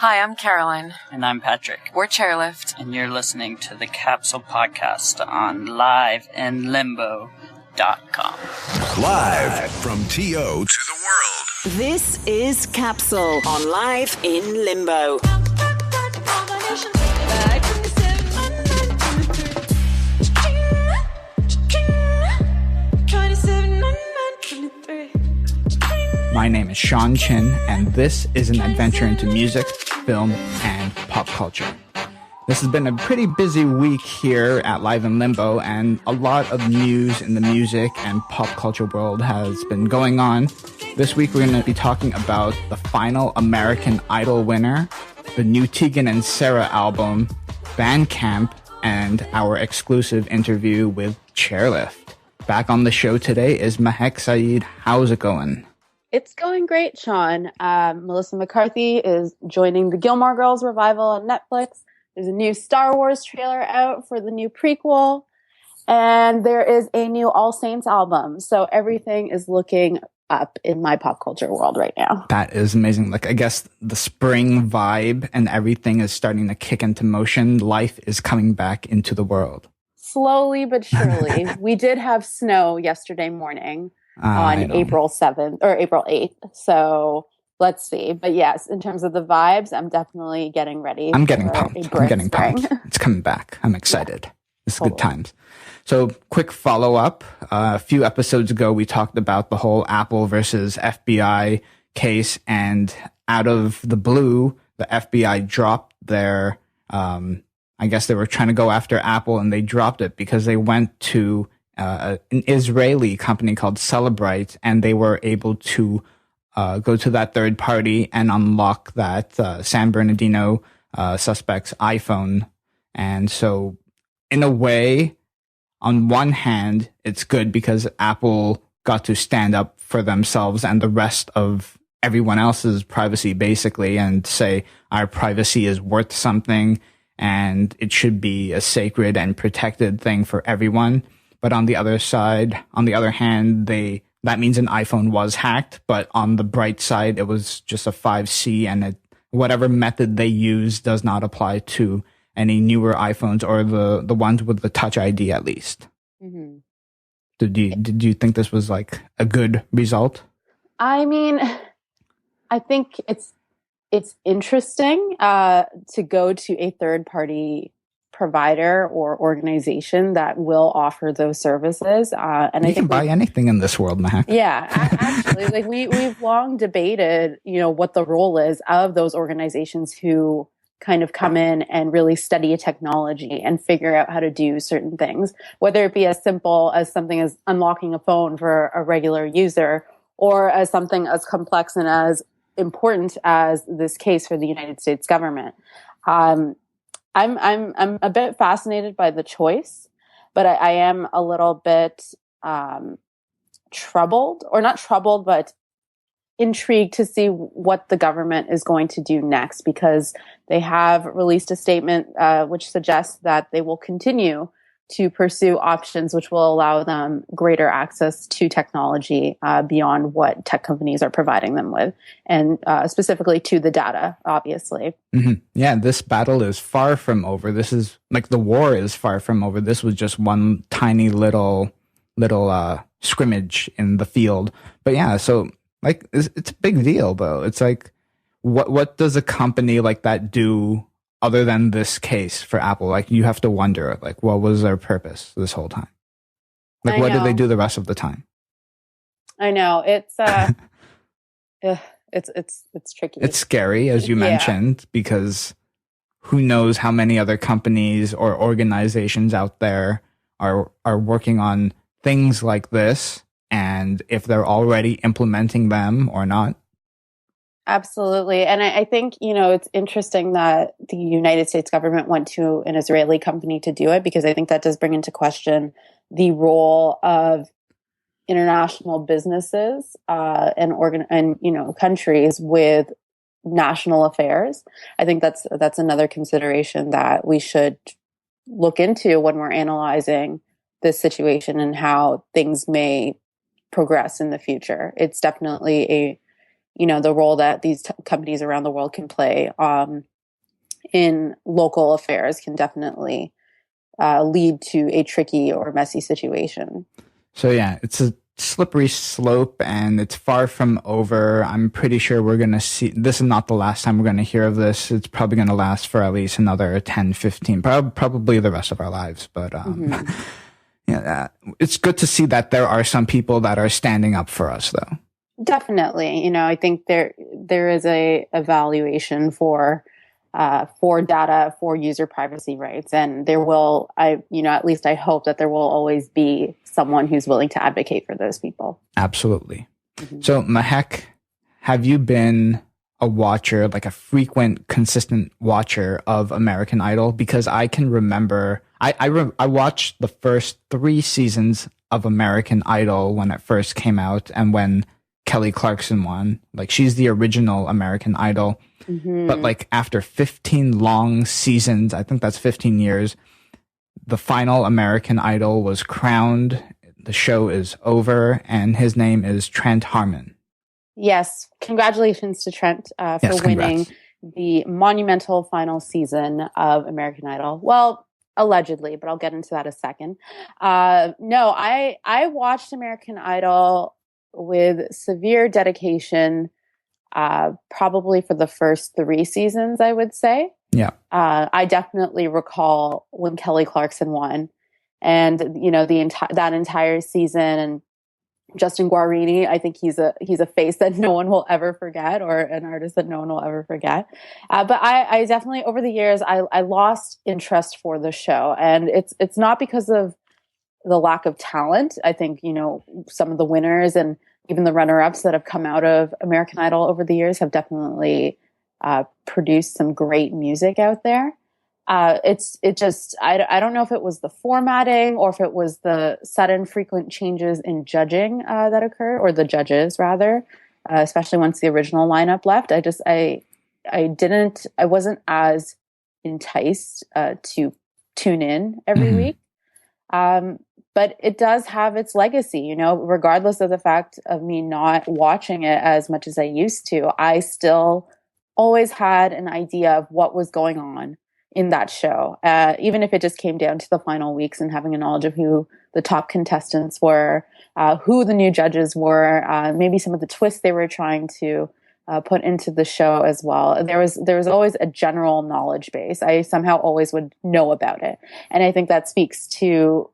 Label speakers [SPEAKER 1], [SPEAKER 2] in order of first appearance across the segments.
[SPEAKER 1] Hi, I'm Caroline.
[SPEAKER 2] And I'm Patrick.
[SPEAKER 1] We're Chairlift.
[SPEAKER 2] And you're listening to the Capsule podcast on liveinlimbo.com.
[SPEAKER 3] Live from TO to the world.
[SPEAKER 4] This is Capsule on Live in Limbo.
[SPEAKER 5] My name is Sean Chin, and this is an adventure into music, film, and pop culture. This has been a pretty busy week here at Live in Limbo, and a lot of news in the music and pop culture world has been going on. This week we're going to be talking about the final American Idol winner, the new Tegan and Sara album, Bandcamp, and our exclusive interview with Chairlift. Back on the show today is Mehek Seyid. How's it going?
[SPEAKER 6] It's going great, Sean. Melissa McCarthy is joining the Gilmore Girls revival on Netflix. There's a new Star Wars trailer out for the new prequel. And there is a new All Saints album. So everything is looking up in my pop culture world right now.
[SPEAKER 5] That is amazing. Like, I guess the spring vibe and everything is starting to kick into motion. Life is coming back into the world.
[SPEAKER 6] Slowly but surely. We did have snow yesterday morning. On April 7th or April 8th. So let's see. But yes, in terms of the vibes, I'm definitely getting ready.
[SPEAKER 5] I'm getting pumped. It's coming back. I'm excited. Yeah, it's totally. Good times. So quick follow up. A few episodes ago, we talked about the whole Apple versus FBI case, and out of the blue, the FBI dropped their, I guess they were trying to go after Apple, and they dropped it because they went to an Israeli company called Celebrite, and they were able to go to that third party and unlock that San Bernardino suspect's iPhone. And so in a way, on one hand, it's good because Apple got to stand up for themselves and the rest of everyone else's privacy, basically, and say our privacy is worth something and it should be a sacred and protected thing for everyone. But on the other hand, that means an iPhone was hacked. But on the bright side, it was just a 5C, and whatever method they use does not apply to any newer iPhones or the ones with the Touch ID, at least. Mm-hmm. Did you think this was like a good result?
[SPEAKER 6] I mean, I think it's interesting to go to a third party provider or organization that will offer those services. And
[SPEAKER 5] you can buy anything in this world, Mehek.
[SPEAKER 6] Yeah, actually, like we've long debated, what the role is of those organizations who kind of come in and really study a technology and figure out how to do certain things, whether it be as simple as something as unlocking a phone for a regular user, or as something as complex and as important as this case for the United States government. I'm a bit fascinated by the choice, but I am a little bit troubled, or not troubled, but intrigued to see what the government is going to do next, because they have released a statement which suggests that they will continue to pursue options which will allow them greater access to technology beyond what tech companies are providing them with, and specifically to the data, obviously.
[SPEAKER 5] Mm-hmm. Yeah, this battle is far from over. This is like the war is far from over. This was just one tiny little scrimmage in the field. But yeah, so like it's a big deal, though. It's like, what does a company like that do other than this case for Apple? Like, you have to wonder, like, what was their purpose this whole time? Like, what did they do the rest of the time?
[SPEAKER 6] I know it's it's tricky.
[SPEAKER 5] It's scary, as you mentioned, because who knows how many other companies or organizations out there are working on things like this, and if they're already implementing them or not.
[SPEAKER 6] Absolutely. And I think, it's interesting that the United States government went to an Israeli company to do it, because I think that does bring into question the role of international businesses and countries with national affairs. I think that's another consideration that we should look into when we're analyzing this situation and how things may progress in the future. It's definitely the role that these companies around the world can play in local affairs can definitely lead to a tricky or messy situation.
[SPEAKER 5] So yeah, it's a slippery slope and it's far from over. I'm pretty sure we're going to see, this is not the last time we're going to hear of this. It's probably going to last for at least another 10, 15, probably the rest of our lives. But yeah, it's good to see that there are some people that are standing up for us though.
[SPEAKER 6] Definitely. I think there is a evaluation for data, for user privacy rights. And there will, at least I hope that there will always be someone who's willing to advocate for those people.
[SPEAKER 5] Absolutely. So Mehek, have you been a watcher, like a frequent, consistent watcher of American Idol? Because I can remember, I watched the first 3 seasons of American Idol when it first came out and when Kelly Clarkson won. Like, she's the original American Idol. But like after 15 long seasons, I think that's 15 years, the final American Idol was crowned. The show is over, and his name is Trent Harmon.
[SPEAKER 6] Yes. Congratulations to Trent for winning the monumental final season of American Idol. Well, allegedly, but I'll get into that a second. No, I watched American Idol with severe dedication, probably for the first 3 seasons, I would say.
[SPEAKER 5] Yeah.
[SPEAKER 6] I definitely recall when Kelly Clarkson won, and that entire season, and Justin Guarini. I think he's a face that no one will ever forget, or an artist that no one will ever forget. But I definitely, over the years, I lost interest for the show, and it's not because of the lack of talent. I think some of the winners and even the runner-ups that have come out of American Idol over the years have definitely produced some great music out there. I don't know if it was the formatting or if it was the sudden frequent changes in judging that occurred, or the judges rather, especially once the original lineup left. I wasn't as enticed to tune in every week. But it does have its legacy, regardless of the fact of me not watching it as much as I used to. I still always had an idea of what was going on in that show, even if it just came down to the final weeks and having a knowledge of who the top contestants were, who the new judges were, maybe some of the twists they were trying to put into the show as well. There was always a general knowledge base. I somehow always would know about it. And I think that speaks to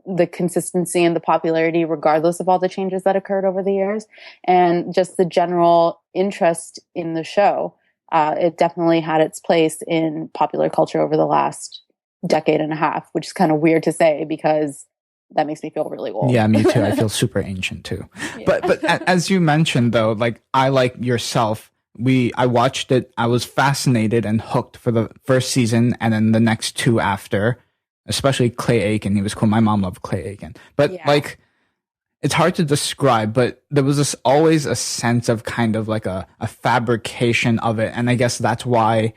[SPEAKER 6] the consistency and the popularity, regardless of all the changes that occurred over the years, and just the general interest in the show. It definitely had its place in popular culture over the last decade and a half, which is kind of weird to say because that makes me feel really old.
[SPEAKER 5] Yeah, me too. I feel super ancient too. Yeah. But as you mentioned though, like I like yourself, I watched it. I was fascinated and hooked for the first season and then the next 2 after. Especially Clay Aiken. He was cool. My mom loved Clay Aiken. But like, it's hard to describe, but there was always a sense of kind of like a fabrication of it. And I guess that's why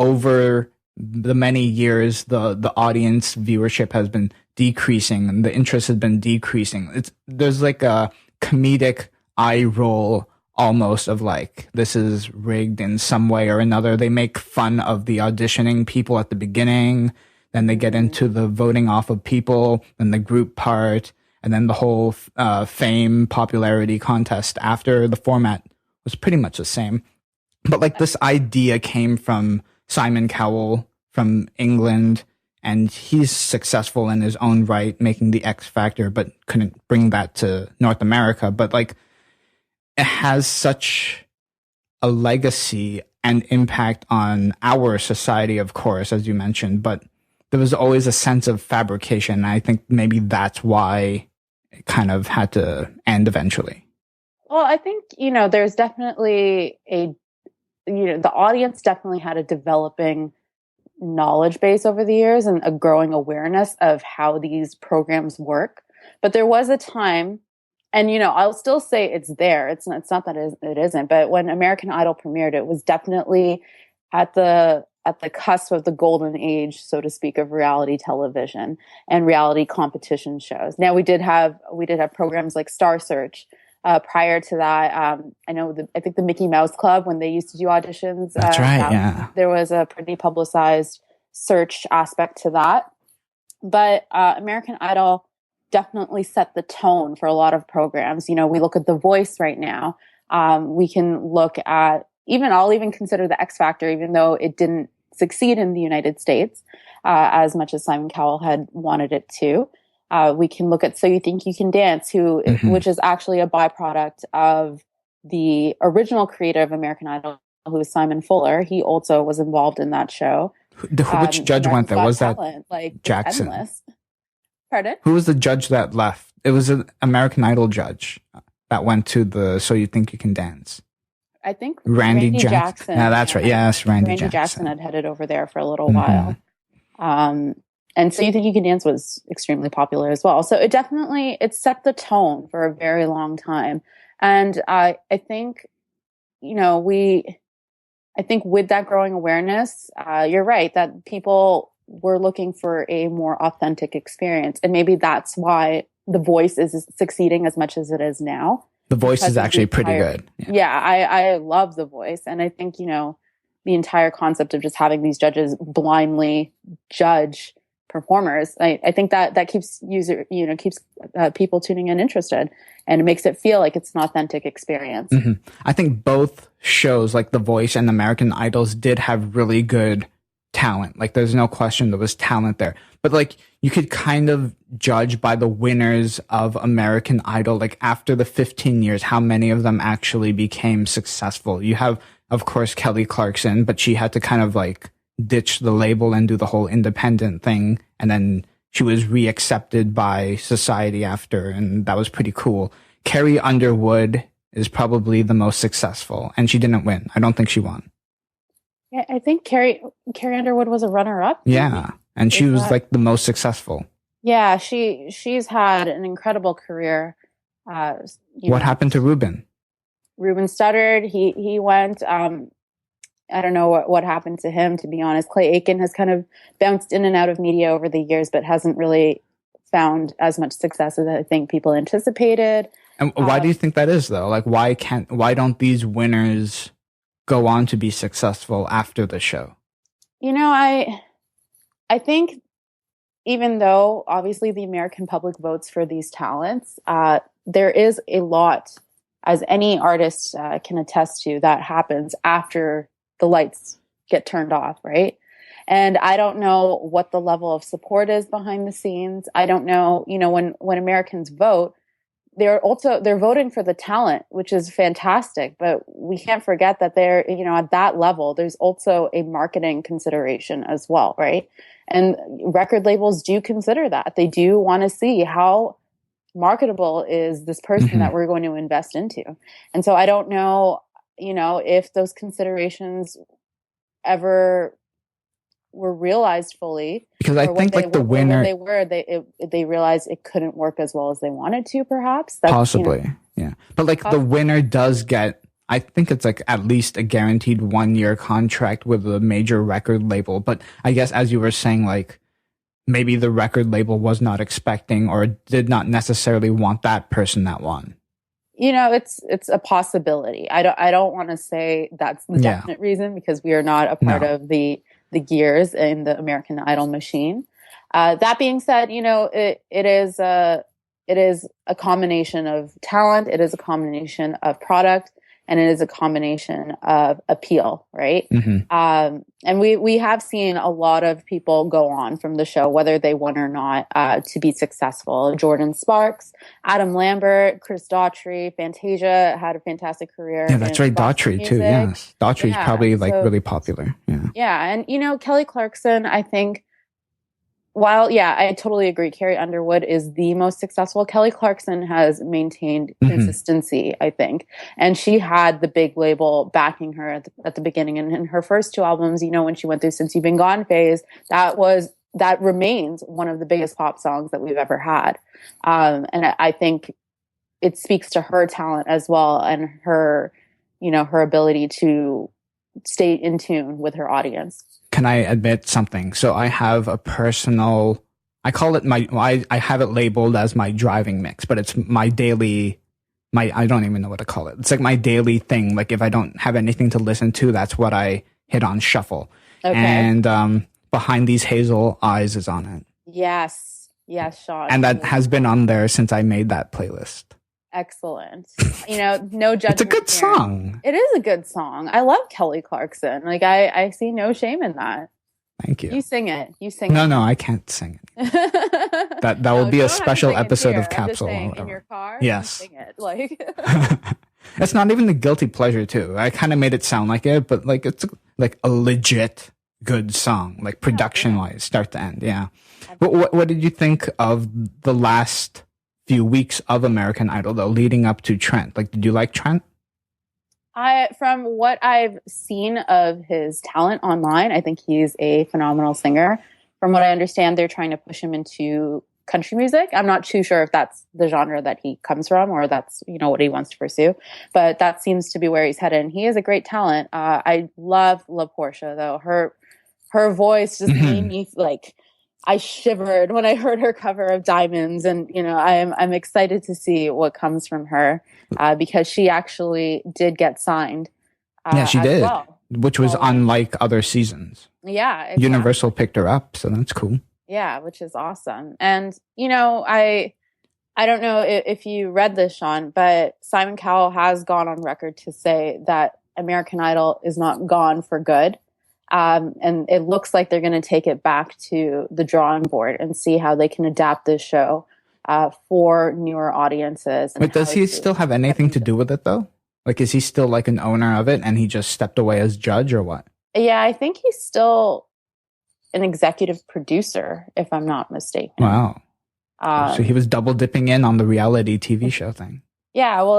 [SPEAKER 5] over the many years, the audience viewership has been decreasing and the interest has been decreasing. There's like a comedic eye roll almost of like, this is rigged in some way or another. They make fun of the auditioning people at the beginning. Then they get into the voting off of people, then the group part, and then the whole fame popularity contest after. The format was pretty much the same. But like this idea came from Simon Cowell from England, and he's successful in his own right, making the X Factor, but couldn't bring that to North America. But like, it has such a legacy and impact on our society, of course, as you mentioned, but there was always a sense of fabrication. And I think maybe that's why it kind of had to end eventually.
[SPEAKER 6] Well, I think, there's definitely the audience definitely had a developing knowledge base over the years and a growing awareness of how these programs work. But there was a time, and, I'll still say it's there. It's not that it isn't, but when American Idol premiered, it was definitely at the cusp of the golden age, so to speak, of reality television and reality competition shows. Now we did have programs like Star Search, Prior to that, I know I think the Mickey Mouse Club, when they used to do auditions.
[SPEAKER 5] That's right, yeah.
[SPEAKER 6] There was a pretty publicized search aspect to that. But American Idol definitely set the tone for a lot of programs. You know, we look at The Voice right now. We can look at I'll even consider the X Factor, even though it didn't succeed in the United States as much as Simon Cowell had wanted it to. We can look at So You Think You Can Dance, which is actually a byproduct of the original creator of American Idol, who is Simon Fuller. He also was involved in that show.
[SPEAKER 5] Which judge went there? Was that Jackson?
[SPEAKER 6] Endless. Pardon?
[SPEAKER 5] Who was the judge that left? It was an American Idol judge that went to the So You Think You Can Dance.
[SPEAKER 6] I think
[SPEAKER 5] Randy Jackson. Yeah, that's right. Yes, Randy
[SPEAKER 6] Jackson had headed over there for a little while. And So You Think You Can Dance was extremely popular as well. So it set the tone for a very long time. And I think, I think with that growing awareness, you're right, that people were looking for a more authentic experience. And maybe that's why The Voice is succeeding as much as it is now.
[SPEAKER 5] The Voice is actually pretty good.
[SPEAKER 6] Yeah, I love The Voice. And I think, the entire concept of just having these judges blindly judge performers, I think that keeps people tuning in interested, and it makes it feel like it's an authentic experience.
[SPEAKER 5] I think both shows, like The Voice and American Idols, did have really good talent. Like, there's no question there was talent there. But like, you could kind of judge by the winners of American Idol, like after the 15 years, how many of them actually became successful. You have, of course, Kelly Clarkson, but she had to kind of like ditch the label and do the whole independent thing. And then she was reaccepted by society after, and that was pretty cool. Carrie Underwood is probably the most successful, and she didn't win. I don't think she won.
[SPEAKER 6] Yeah, I think Carrie Underwood was a runner-up.
[SPEAKER 5] Yeah, and she was like the most successful.
[SPEAKER 6] Yeah, she's had an incredible career.
[SPEAKER 5] What happened to Ruben?
[SPEAKER 6] Ruben stuttered. He went. I don't know what happened to him, to be honest. Clay Aiken has kind of bounced in and out of media over the years, but hasn't really found as much success as I think people anticipated.
[SPEAKER 5] And why do you think that is, though? Like, why don't these winners go on to be successful after the show?
[SPEAKER 6] I think even though obviously the American public votes for these talents, there is a lot, as any artist can attest to, that happens after the lights get turned off, right? And I don't know what the level of support is behind the scenes. I don't know, when Americans vote, they're voting for the talent, which is fantastic, but we can't forget that they're, at that level, there's also a marketing consideration as well, right? And record labels do consider that. They do want to see how marketable is this person that we're going to invest into. And so I don't know, if those considerations ever were realized fully,
[SPEAKER 5] because I think like the winner,
[SPEAKER 6] they realized it couldn't work as well as they wanted to, perhaps.
[SPEAKER 5] Possibly. Yeah. But like the winner does get, I think it's like at least a guaranteed 1-year contract with a major record label. But I guess, as you were saying, like maybe the record label was not expecting or did not necessarily want that person that won.
[SPEAKER 6] It's a possibility. I don't want to say that's the definite reason, because we are not a part of the gears in the American Idol machine. That being said, it is a combination of talent. It is a combination of product, and it is a combination of appeal, right? And we have seen a lot of people go on from the show, whether they won or not, to be successful. Jordan Sparks, Adam Lambert, Chris Daughtry, Fantasia had a fantastic career.
[SPEAKER 5] Yeah, that's right. Daughtry too. Yes. Daughtry is probably really popular. Yeah.
[SPEAKER 6] Yeah. And, Kelly Clarkson, I think, while, I totally agree, Carrie Underwood is the most successful, Kelly Clarkson has maintained consistency, I think. And she had the big label backing her at the beginning. And in her first 2 albums, when she went through Since You've Been Gone phase, that remains one of the biggest pop songs that we've ever had. And I think it speaks to her talent as well, and her, her ability to stay in tune with her audience.
[SPEAKER 5] Can I admit something? So I have a personal, I call it I have it labeled as my driving mix, but it's my daily I don't even know what to call it. It's like my daily thing. Like if I don't have anything to listen to, that's what I hit on shuffle.
[SPEAKER 6] Okay.
[SPEAKER 5] And Behind These Hazel Eyes is on it.
[SPEAKER 6] Yes, Sean.
[SPEAKER 5] And that has been on there since I made that playlist.
[SPEAKER 6] Excellent. No judgment.
[SPEAKER 5] It's a good song.
[SPEAKER 6] It is a good song. I love Kelly Clarkson. Like I see no shame in that.
[SPEAKER 5] Thank you.
[SPEAKER 6] You sing it.
[SPEAKER 5] No, I can't sing it. That will be a special episode of Capsule.
[SPEAKER 6] In your car?
[SPEAKER 5] Yes.
[SPEAKER 6] Sing it. Like
[SPEAKER 5] it's not even a guilty pleasure too. I kind of made it sound like it, but like it's like a legit good song, like production wise, start to end. Yeah. What did you think of the last few weeks of American Idol though, leading up to Trent? Like, did you like Trent?
[SPEAKER 6] From what I've seen of his talent online, I think he's a phenomenal singer. From what I understand, they're trying to push him into country music. I'm not too sure if that's the genre that he comes from or that's, what he wants to pursue, but that seems to be where he's headed. And he is a great talent. I love Portia though. Her voice just made me like, I shivered when I heard her cover of Diamonds, and I'm excited to see what comes from her because she actually did get signed.
[SPEAKER 5] Yeah, she did, which was unlike other seasons.
[SPEAKER 6] Yeah, exactly.
[SPEAKER 5] Universal picked her up, so that's cool.
[SPEAKER 6] Yeah, which is awesome. And I don't know if you read this, Sean, but Simon Cowell has gone on record to say that American Idol is not gone for good. And it looks like they're going to take it back to the drawing board and see how they can adapt this show for newer audiences.
[SPEAKER 5] But does he still have anything to do with it, though? Like, is he still like an owner of it and he just stepped away as judge or what?
[SPEAKER 6] Yeah, I think he's still an executive producer, if I'm not mistaken.
[SPEAKER 5] Wow. So he was double dipping in on the reality TV show thing.
[SPEAKER 6] Yeah, well,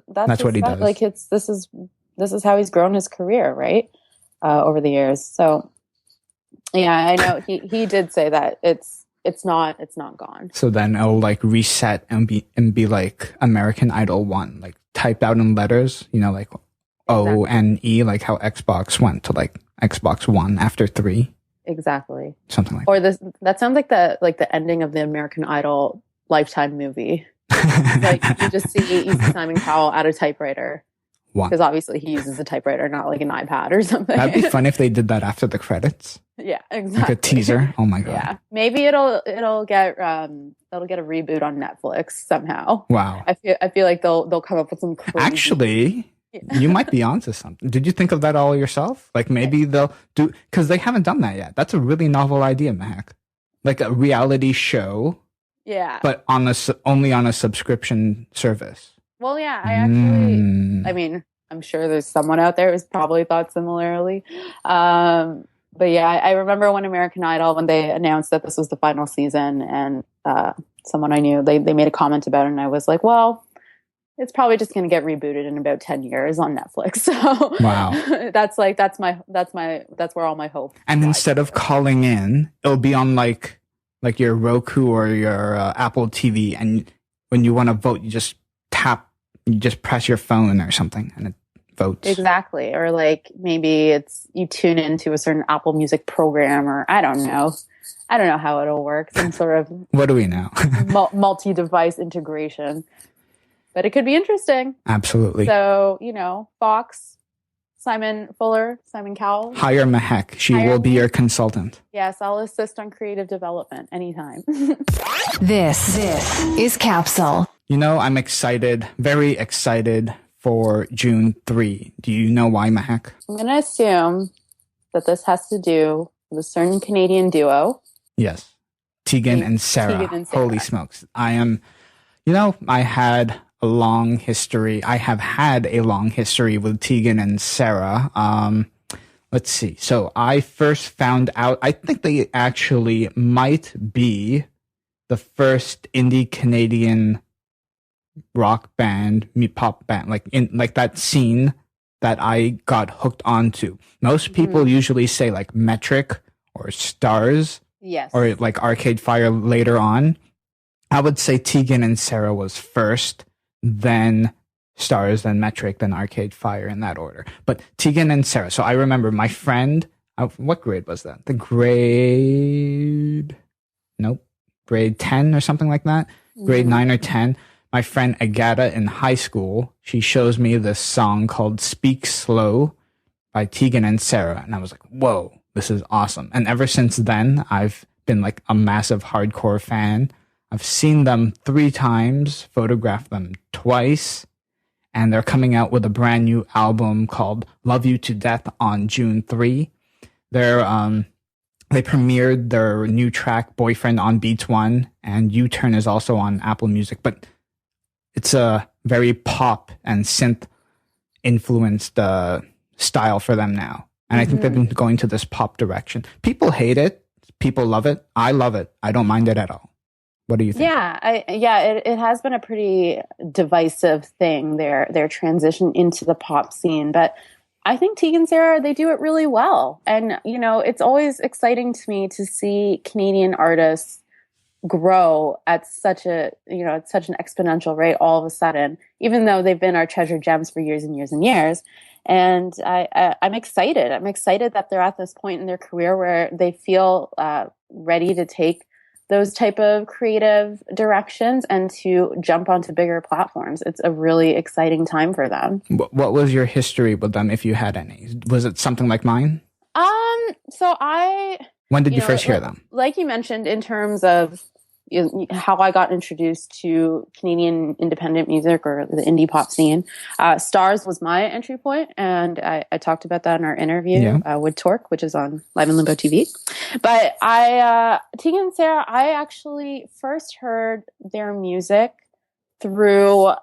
[SPEAKER 6] that's
[SPEAKER 5] what he does.
[SPEAKER 6] Like this is how he's grown his career, right? Over the years. So yeah, I know he did say that it's not gone.
[SPEAKER 5] So then it'll like reset and be like American Idol 1, like typed out in letters, like O and E, like how Xbox went to like Xbox One after 3.
[SPEAKER 6] Exactly.
[SPEAKER 5] Something like
[SPEAKER 6] or that sounds like the ending of the American Idol Lifetime movie. Like you just see Simon Cowell at a typewriter. Because obviously he uses a typewriter, not like an iPad or something.
[SPEAKER 5] That'd be fun if they did that after the credits.
[SPEAKER 6] Yeah, exactly.
[SPEAKER 5] Like a teaser. Oh my god.
[SPEAKER 6] Yeah, maybe it'll get a reboot on Netflix somehow.
[SPEAKER 5] Wow.
[SPEAKER 6] I feel like they'll come up with some crazy.
[SPEAKER 5] Actually, you might be onto something. Did you think of that all yourself? Like maybe they'll do, because they haven't done that yet. That's a really novel idea, Mehek. Like a reality show.
[SPEAKER 6] Yeah.
[SPEAKER 5] But only on a subscription service.
[SPEAKER 6] Well, yeah, I mean, I'm sure there's someone out there who's probably thought similarly. But yeah, I remember when American Idol, when they announced that this was the final season, and someone I knew, they made a comment about it, and I was like, well, it's probably just going to get rebooted in about 10 years on Netflix. So
[SPEAKER 5] wow,
[SPEAKER 6] that's where all my hope.
[SPEAKER 5] And instead of calling in, it'll be on like your Roku or your Apple TV, and when you want to vote, you just press your phone or something and it votes.
[SPEAKER 6] Exactly. Or like maybe it's you tune into a certain Apple Music program, or I don't know how it'll work. Some sort of
[SPEAKER 5] what do we know?
[SPEAKER 6] multi-device integration. But it could be interesting.
[SPEAKER 5] Absolutely.
[SPEAKER 6] So, Fox, Simon Cowell.
[SPEAKER 5] Hire Mehek. She will be your consultant.
[SPEAKER 6] Yes, I'll assist on creative development anytime.
[SPEAKER 4] This is Capsule.
[SPEAKER 5] I'm excited, very excited for June 3. Do you know why, Mehek?
[SPEAKER 6] I'm going to assume that this has to do with a certain Canadian duo.
[SPEAKER 5] Yes. Tegan and Sara. Holy smokes. I have had a long history with Tegan and Sara. Let's see. So I first found out, I think they actually might be the first indie Canadian rock band, pop band, like that scene that I got hooked onto. Most people usually say like Metric or Stars,
[SPEAKER 6] yes,
[SPEAKER 5] or like Arcade Fire later on. I would say Tegan and Sara was first, then Stars, then Metric, then Arcade Fire, in that order. But Tegan and Sara. So I remember my friend. What grade was that? Grade 10 or something like that. Grade 9 or 10. my friend Agata in high school, she shows me this song called Speak Slow by Tegan and Sara. And I was like, whoa, this is awesome. And ever since then, I've been like a massive hardcore fan. I've seen them 3 times, photographed them twice, and they're coming out with a brand new album called Love You to Death on June 3. They premiered their new track, Boyfriend, on Beats One, and U-Turn is also on Apple Music, but it's a very pop and synth influenced style for them now. And I think they've been going to this pop direction. People hate it. People love it. I love it. I don't mind it at all. What do you think?
[SPEAKER 6] It has been a pretty divisive thing, their transition into the pop scene, but I think Tegan and Sara, they do it really well. And, you know, it's always exciting to me to see Canadian artists grow at such an exponential rate all of a sudden, even though they've been our treasure gems for years and years and years. And I'm excited. I'm excited that they're at this point in their career where they feel ready to take those type of creative directions and to jump onto bigger platforms. It's a really exciting time for them.
[SPEAKER 5] What was your history with them, if you had any? Was it something like mine? When did you first hear them?
[SPEAKER 6] Like you mentioned, in terms of how I got introduced to Canadian independent music or the indie pop scene, Stars was my entry point, and I talked about that in our interview with Torque, which is on Live and Limbo TV. But Tegan and Sara, I actually first heard their music through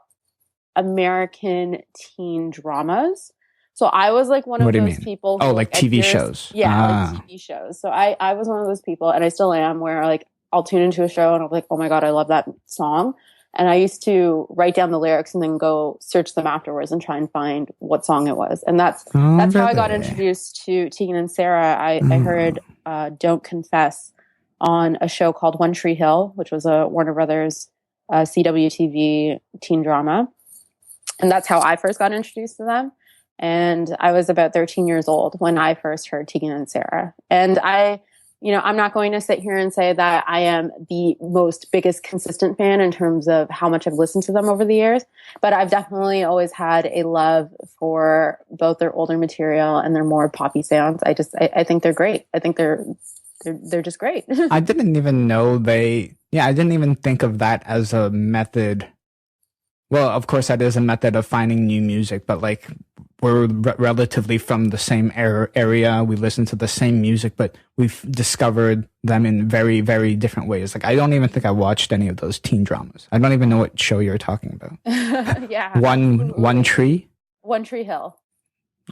[SPEAKER 6] American teen dramas. So I was like one of those people.
[SPEAKER 5] Oh, like TV shows.
[SPEAKER 6] Yeah, like TV shows. So I was one of those people, and I still am, where like I'll tune into a show and I'm like, oh my God, I love that song. And I used to write down the lyrics and then go search them afterwards and try and find what song it was. And that's how I got introduced to Tegan and Sara. I heard Don't Confess on a show called One Tree Hill, which was a Warner Brothers CW-TV teen drama. And that's how I first got introduced to them. And I was about 13 years old when I first heard Tegan and Sara. And I'm not going to sit here and say that I am the biggest consistent fan in terms of how much I've listened to them over the years, but I've definitely always had a love for both their older material and their more poppy sounds. I think they're great. I think they're just great.
[SPEAKER 5] I didn't even know I didn't even think of that as a method. Well, of course, that is a method of finding new music, but like we're relatively from the same area. We listen to the same music, but we've discovered them in very, very different ways. Like I don't even think I watched any of those teen dramas. I don't even know what show you're talking about.
[SPEAKER 6] Yeah.
[SPEAKER 5] One Tree?
[SPEAKER 6] One Tree Hill.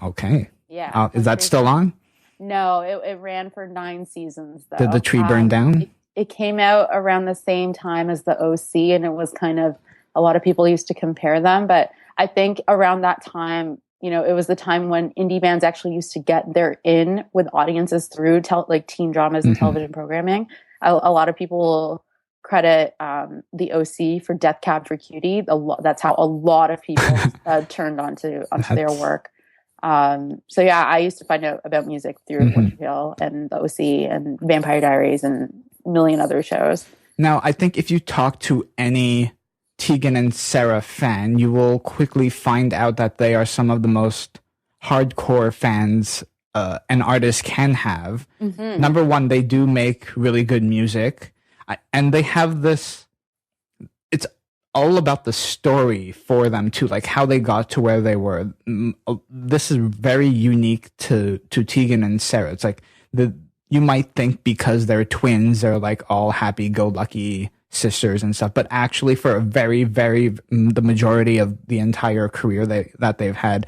[SPEAKER 5] Okay.
[SPEAKER 6] Yeah.
[SPEAKER 5] Is that still on?
[SPEAKER 6] No, it ran for 9 seasons though.
[SPEAKER 5] Did the tree burn down?
[SPEAKER 6] It came out around the same time as the OC, and it was kind of, a lot of people used to compare them, but I think around that time, it was the time when indie bands actually used to get their in with audiences through teen dramas and television programming. A lot of people credit the OC for Death Cab for Cutie. That's how a lot of people turned onto their work. So yeah, I used to find out about music through One Tree Hill and the OC and Vampire Diaries and a million other shows.
[SPEAKER 5] Now, I think if you talk to any Tegan and Sara fan, you will quickly find out that they are some of the most hardcore fans an artist can have. Number one, they do make really good music, and they have this, it's all about the story for them too, like how they got to where they were. This is very unique to Tegan and Sara. It's like you might think because they're twins, they're like all happy-go-lucky sisters and stuff, but actually for a very, very, the majority of the entire career that they've had,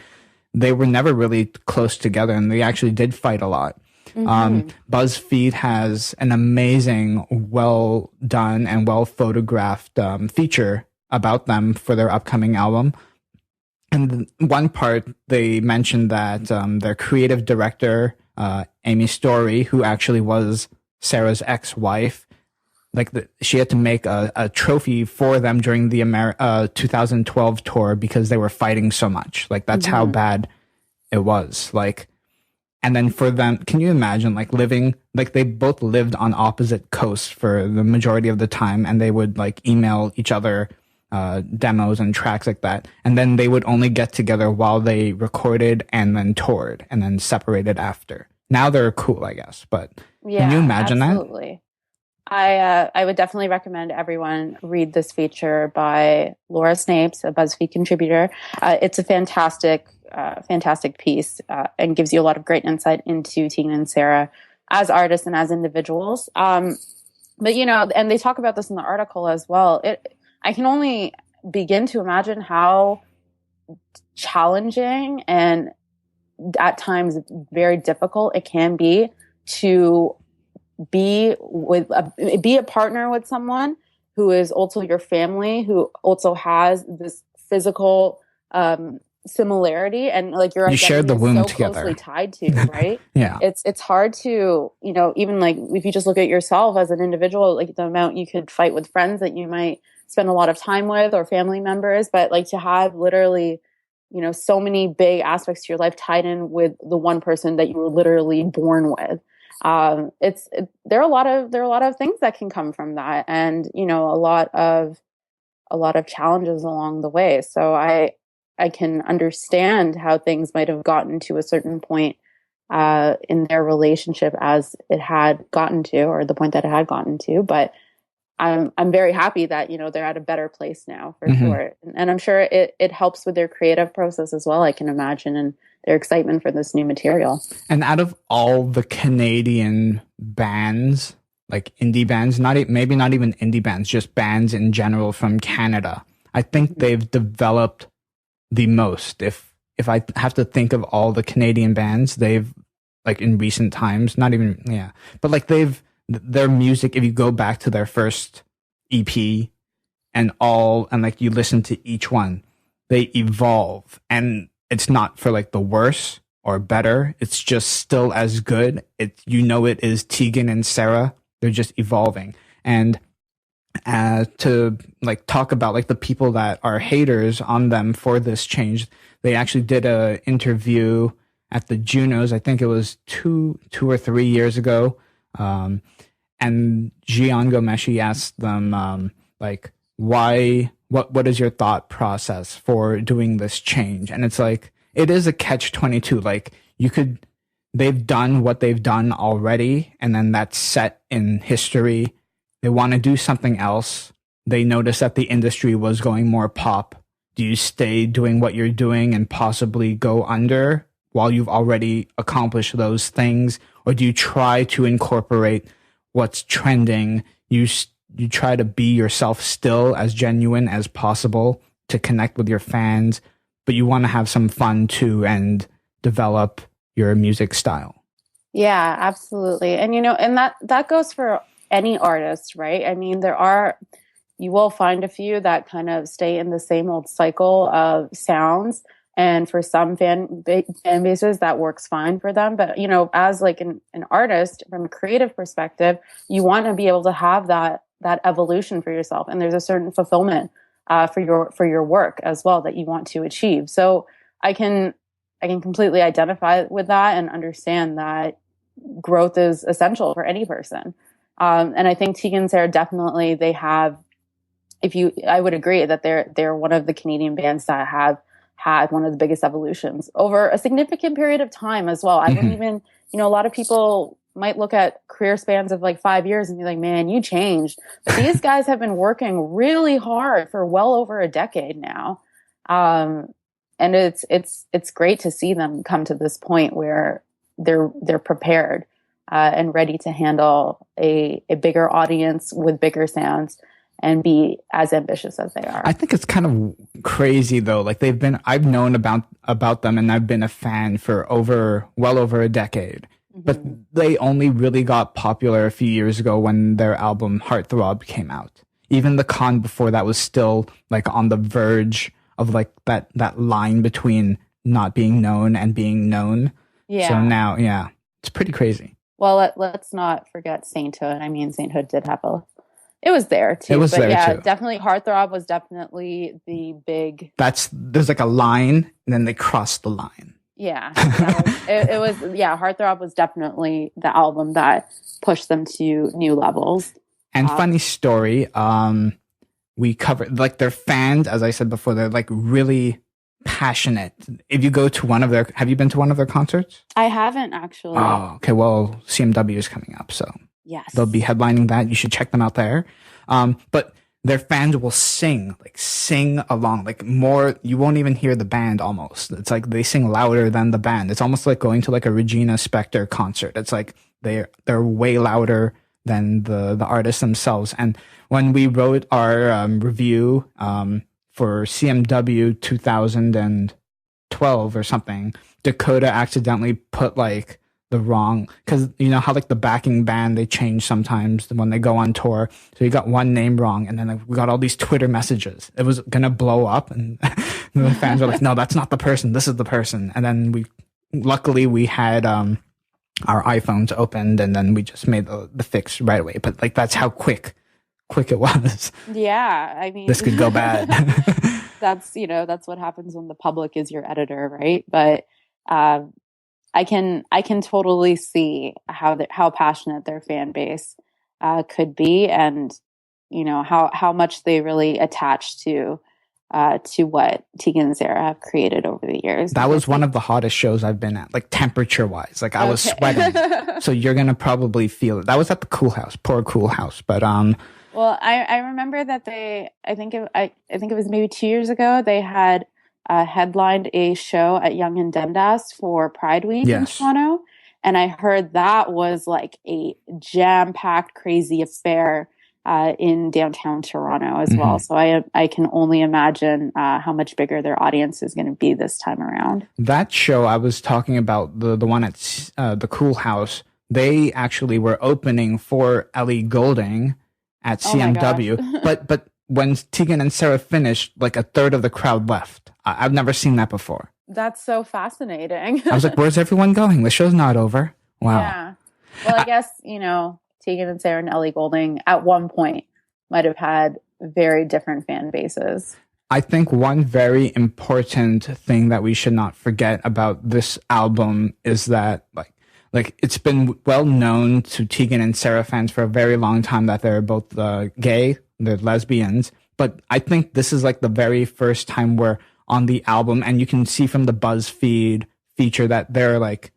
[SPEAKER 5] they were never really close together, and they actually did fight a lot. BuzzFeed has an amazing, well done and well photographed feature about them for their upcoming album. And one part, they mentioned that their creative director, Amy Story, who actually was Sarah's ex-wife, she had to make a trophy for them during the 2012 tour because they were fighting so much. Like that's how bad it was. Like, and then for them, can you imagine living, they both lived on opposite coasts for the majority of the time, and they would email each other demos and tracks like that. And then they would only get together while they recorded and then toured and then separated after. Now they're cool, I guess. But can you imagine
[SPEAKER 6] absolutely. I would definitely recommend everyone read this feature by Laura Snapes, a BuzzFeed contributor. It's a fantastic piece and gives you a lot of great insight into Tegan and Sara as artists and as individuals. But, you know, and they talk about this in the article as well. I can only begin to imagine how challenging and at times very difficult it can be to be a partner with someone who is also your family, who also has this physical similarity, and like your identity
[SPEAKER 5] shared the womb
[SPEAKER 6] so
[SPEAKER 5] together,
[SPEAKER 6] closely tied to, right?
[SPEAKER 5] Yeah,
[SPEAKER 6] it's hard to, you know, even like if you just look at yourself as an individual, like the amount you could fight with friends that you might spend a lot of time with or family members, but like to have literally, you know, so many big aspects to your life tied in with the one person that you were literally born with. There are a lot of things that can come from that, and you know, a lot of challenges along the way. So I can understand how things might have gotten to a certain point in their relationship as it had gotten to, or the point that it had gotten to. But I'm very happy that, you know, they're at a better place now for sure, and I'm sure it helps with their creative process as well, I can imagine, and their excitement for this new material.
[SPEAKER 5] And out of all the Canadian bands, like indie bands, maybe not even indie bands, just bands in general from Canada, I think they've developed the most. If I have to think of all the Canadian bands, they've, like in recent times, not even, yeah, but like their music, if you go back to their first EP and like you listen to each one, they evolve, and it's not for like the worse or better. It's just still as good. It is Tegan and Sara. They're just evolving. And to like talk about like the people that are haters on them for this change, they actually did a interview at the Junos. I think it was two or 3 years ago. And Jian Gomeshi asked them like, what is your thought process for doing this change? And it's like, it is a catch-22. Like they've done what they've done already, and then that's set in history. They want to do something else. They noticed that the industry was going more pop. Do you stay doing what you're doing and possibly go under while you've already accomplished those things? Or do you try to incorporate what's trending? You try to be yourself still, as genuine as possible, to connect with your fans, but you want to have some fun too and develop your music style.
[SPEAKER 6] Yeah, absolutely. And, you know, and that goes for any artist, right? I mean, you will find a few that kind of stay in the same old cycle of sounds. And for some fan bases, that works fine for them. But, you know, as like an artist from a creative perspective, you want to be able to have that evolution for yourself. And there's a certain fulfillment for your work as well that you want to achieve. So I can completely identify with that and understand that growth is essential for any person. And I think Tegan and Sara definitely, they have, I would agree that they're one of the Canadian bands that have had one of the biggest evolutions over a significant period of time as well. I wouldn't even, you know, a lot of people might look at career spans of like 5 years and be like, man, you changed. But these guys have been working really hard for well over a decade now. And it's great to see them come to this point where they're prepared and ready to handle a bigger audience with bigger sounds and be as ambitious as they are.
[SPEAKER 5] I think it's kind of crazy though. Like I've known about them, and I've been a fan for well over a decade. But they only really got popular a few years ago when their album Heartthrob came out. Even the con before that was still like on the verge of like that line between not being known and being known. Yeah. So now, yeah, it's pretty crazy.
[SPEAKER 6] Well, let's not forget Sainthood. I mean, Sainthood did have it was there too.
[SPEAKER 5] It was there
[SPEAKER 6] yeah,
[SPEAKER 5] too.
[SPEAKER 6] Definitely Heartthrob was definitely the big.
[SPEAKER 5] There's like a line, and then they cross the line.
[SPEAKER 6] Yeah, it was. Yeah, Heartthrob was definitely the album that pushed them to new levels.
[SPEAKER 5] And funny story, we cover, like, their fans, as I said before, they're like really passionate. If you go to have you been to one of their concerts?
[SPEAKER 6] I haven't actually.
[SPEAKER 5] Oh, okay. Well, CMW is coming up, so
[SPEAKER 6] Yes.
[SPEAKER 5] they'll be headlining that. You should check them out there. But their fans will sing along, like more, you won't even hear the band almost. It's like they sing louder than the band. It's almost like going to like a Regina Spektor concert. It's like they're way louder than the artists themselves. And when we wrote our review for CMW 2012 or something, Dakota accidentally put like the wrong, because you know how like the backing band, they change sometimes when they go on tour. So he got one name wrong, and then like, we got all these Twitter messages. It was gonna blow up, and the fans were like, "No, that's not the person. This is the person." And then luckily we had our iPhones opened, and then we just made the fix right away. But like that's how quick it was.
[SPEAKER 6] Yeah, I mean,
[SPEAKER 5] this could go bad.
[SPEAKER 6] That's what happens when the public is your editor, right? But I can totally see how passionate their fan base could be, and how much they really attach to what Tegan and Sara have created over the years.
[SPEAKER 5] That was one of the hottest shows I've been at, like temperature wise. Like I was sweating, so you're gonna probably feel it. That was at the Cool House, poor Cool House, but
[SPEAKER 6] Well, I remember that I think it was maybe 2 years ago, they had headlined a show at Yonge and Dundas for Pride Week in Toronto. And I heard that was like a jam-packed, crazy affair in downtown Toronto as well. So I can only imagine how much bigger their audience is going to be this time around. That
[SPEAKER 5] show I was talking about, the one at the Cool House, they actually were opening for Ellie Goulding at CMW. But when Tegan and Sara finished, like a third of the crowd left. I've never seen that before.
[SPEAKER 6] That's so fascinating.
[SPEAKER 5] I was like, where's everyone going? The show's not over. Wow.
[SPEAKER 6] Yeah. Well, I guess, Tegan and Sara and Ellie Goulding at one point might have had very different fan bases.
[SPEAKER 5] I think one very important thing that we should not forget about this album is that like it's been well known to Tegan and Sara fans for a very long time that they're both gay, they're lesbians. But I think this is like the very first time where on the album, and you can see from the BuzzFeed feature that they're like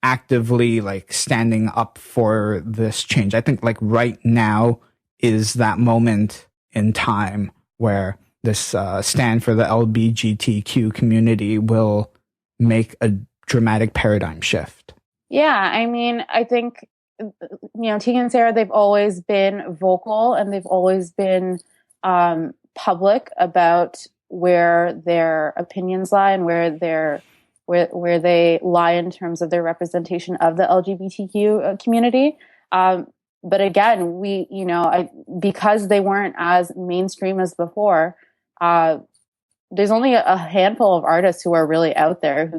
[SPEAKER 5] actively like standing up for this change. I think like right now is that moment in time where this stand for the LGBTQ community will make a dramatic paradigm shift.
[SPEAKER 6] Yeah, I mean, I think, Tegan and Sara, they've always been vocal and they've always been public about where their opinions lie and where they lie in terms of their representation of the LGBTQ community. But again, because they weren't as mainstream as before, there's only a handful of artists who are really out there who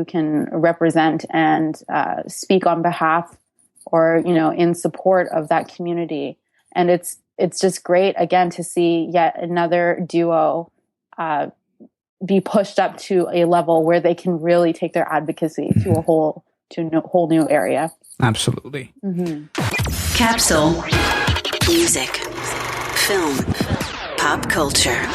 [SPEAKER 6] can represent and speak on behalf or in support of that community. And it's just great again to see yet another duo be pushed up to a level where they can really take their advocacy to a whole new area.
[SPEAKER 5] Absolutely.
[SPEAKER 6] Mm-hmm.
[SPEAKER 4] Capsule. Music. Film. Pop culture.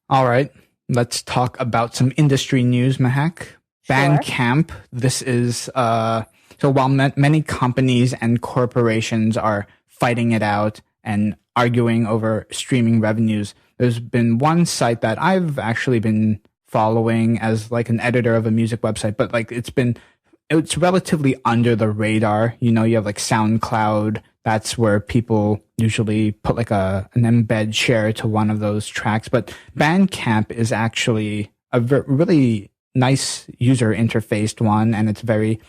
[SPEAKER 5] All right. Let's talk about some industry news, Mehek. Bandcamp. This is, so while many companies and corporations are fighting it out and arguing over streaming revenues, there's been one site that I've actually been following as like an editor of a music website, but like it's relatively under the radar. You have like SoundCloud. That's where people usually put like an embed share to one of those tracks. But Bandcamp is actually a really nice user interfaced one, and it's very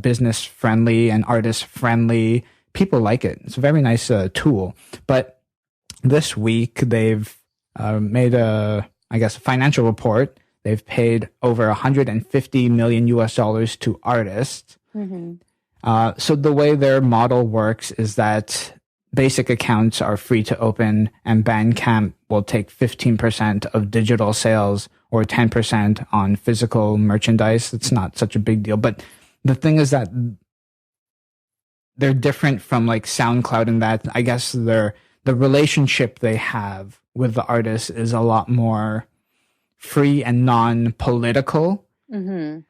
[SPEAKER 5] business friendly and artist friendly. People like it. It's a very nice tool. But this week they've made a financial report. They've paid over $150 million to artists.
[SPEAKER 6] Mm-hmm.
[SPEAKER 5] So the way their model works is that basic accounts are free to open, and Bandcamp will take 15% of digital sales or 10% on physical merchandise. It's not such a big deal. But the thing is that they're different from like SoundCloud in that I guess they're the relationship they have with the artist is a lot more free and non-political.
[SPEAKER 6] Mm-hmm.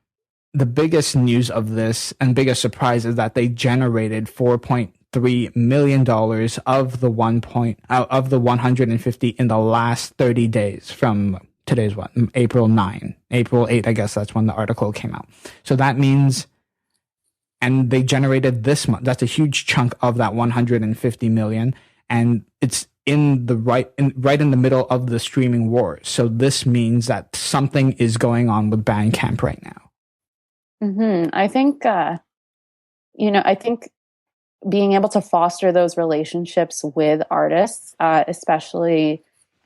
[SPEAKER 5] The biggest news of this and biggest surprise is that they generated $4.3 million of the 150 in the last 30 days from today's what? April 9. April 8, I guess that's when the article came out. So that means, and they generated this month, that's a huge chunk of that 150 million. And it's in the right in the middle of the streaming wars. So this means that something is going on with Bandcamp right now.
[SPEAKER 6] Mm-hmm. I think, I think being able to foster those relationships with artists, especially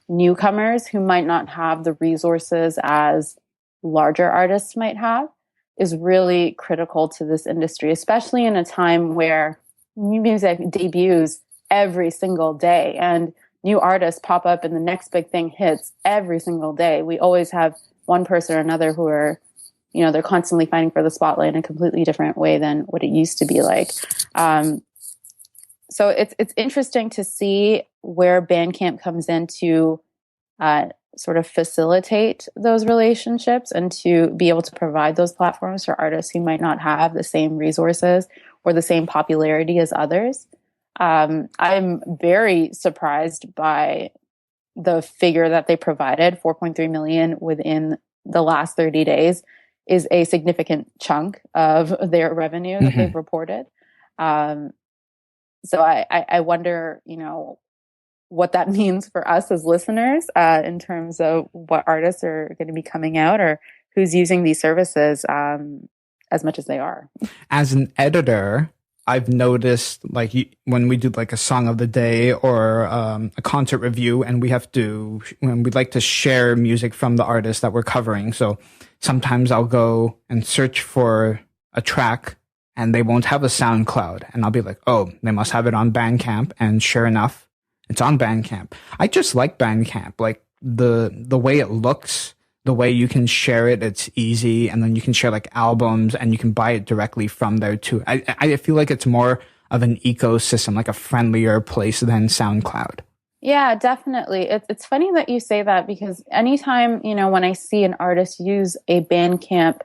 [SPEAKER 6] newcomers who might not have the resources as larger artists might have, is really critical to this industry, especially in a time where new music debuts every single day and new artists pop up and the next big thing hits every single day. We always have one person or another who are, they're constantly fighting for the spotlight in a completely different way than what it used to be like. So it's interesting to see where Bandcamp comes in to sort of facilitate those relationships and to be able to provide those platforms for artists who might not have the same resources or the same popularity as others. I'm very surprised by the figure that they provided. 4.3 million within the last 30 days is a significant chunk of their revenue that they've reported. So I wonder, what that means for us as listeners in terms of what artists are going to be coming out or who's using these services as much as they are. As
[SPEAKER 5] an editor, I've noticed when we do like a song of the day or a concert review and when we'd like to share music from the artist that we're covering. So sometimes I'll go and search for a track and they won't have a SoundCloud. And I'll be like, oh, they must have it on Bandcamp. And sure enough, it's on Bandcamp. I just like Bandcamp. Like the way it looks, the way you can share it, it's easy. And then you can share like albums and you can buy it directly from there too. I feel like it's more of an ecosystem, like a friendlier place than SoundCloud. Yeah, definitely. It's funny that you say that because anytime, when I see an artist use a Bandcamp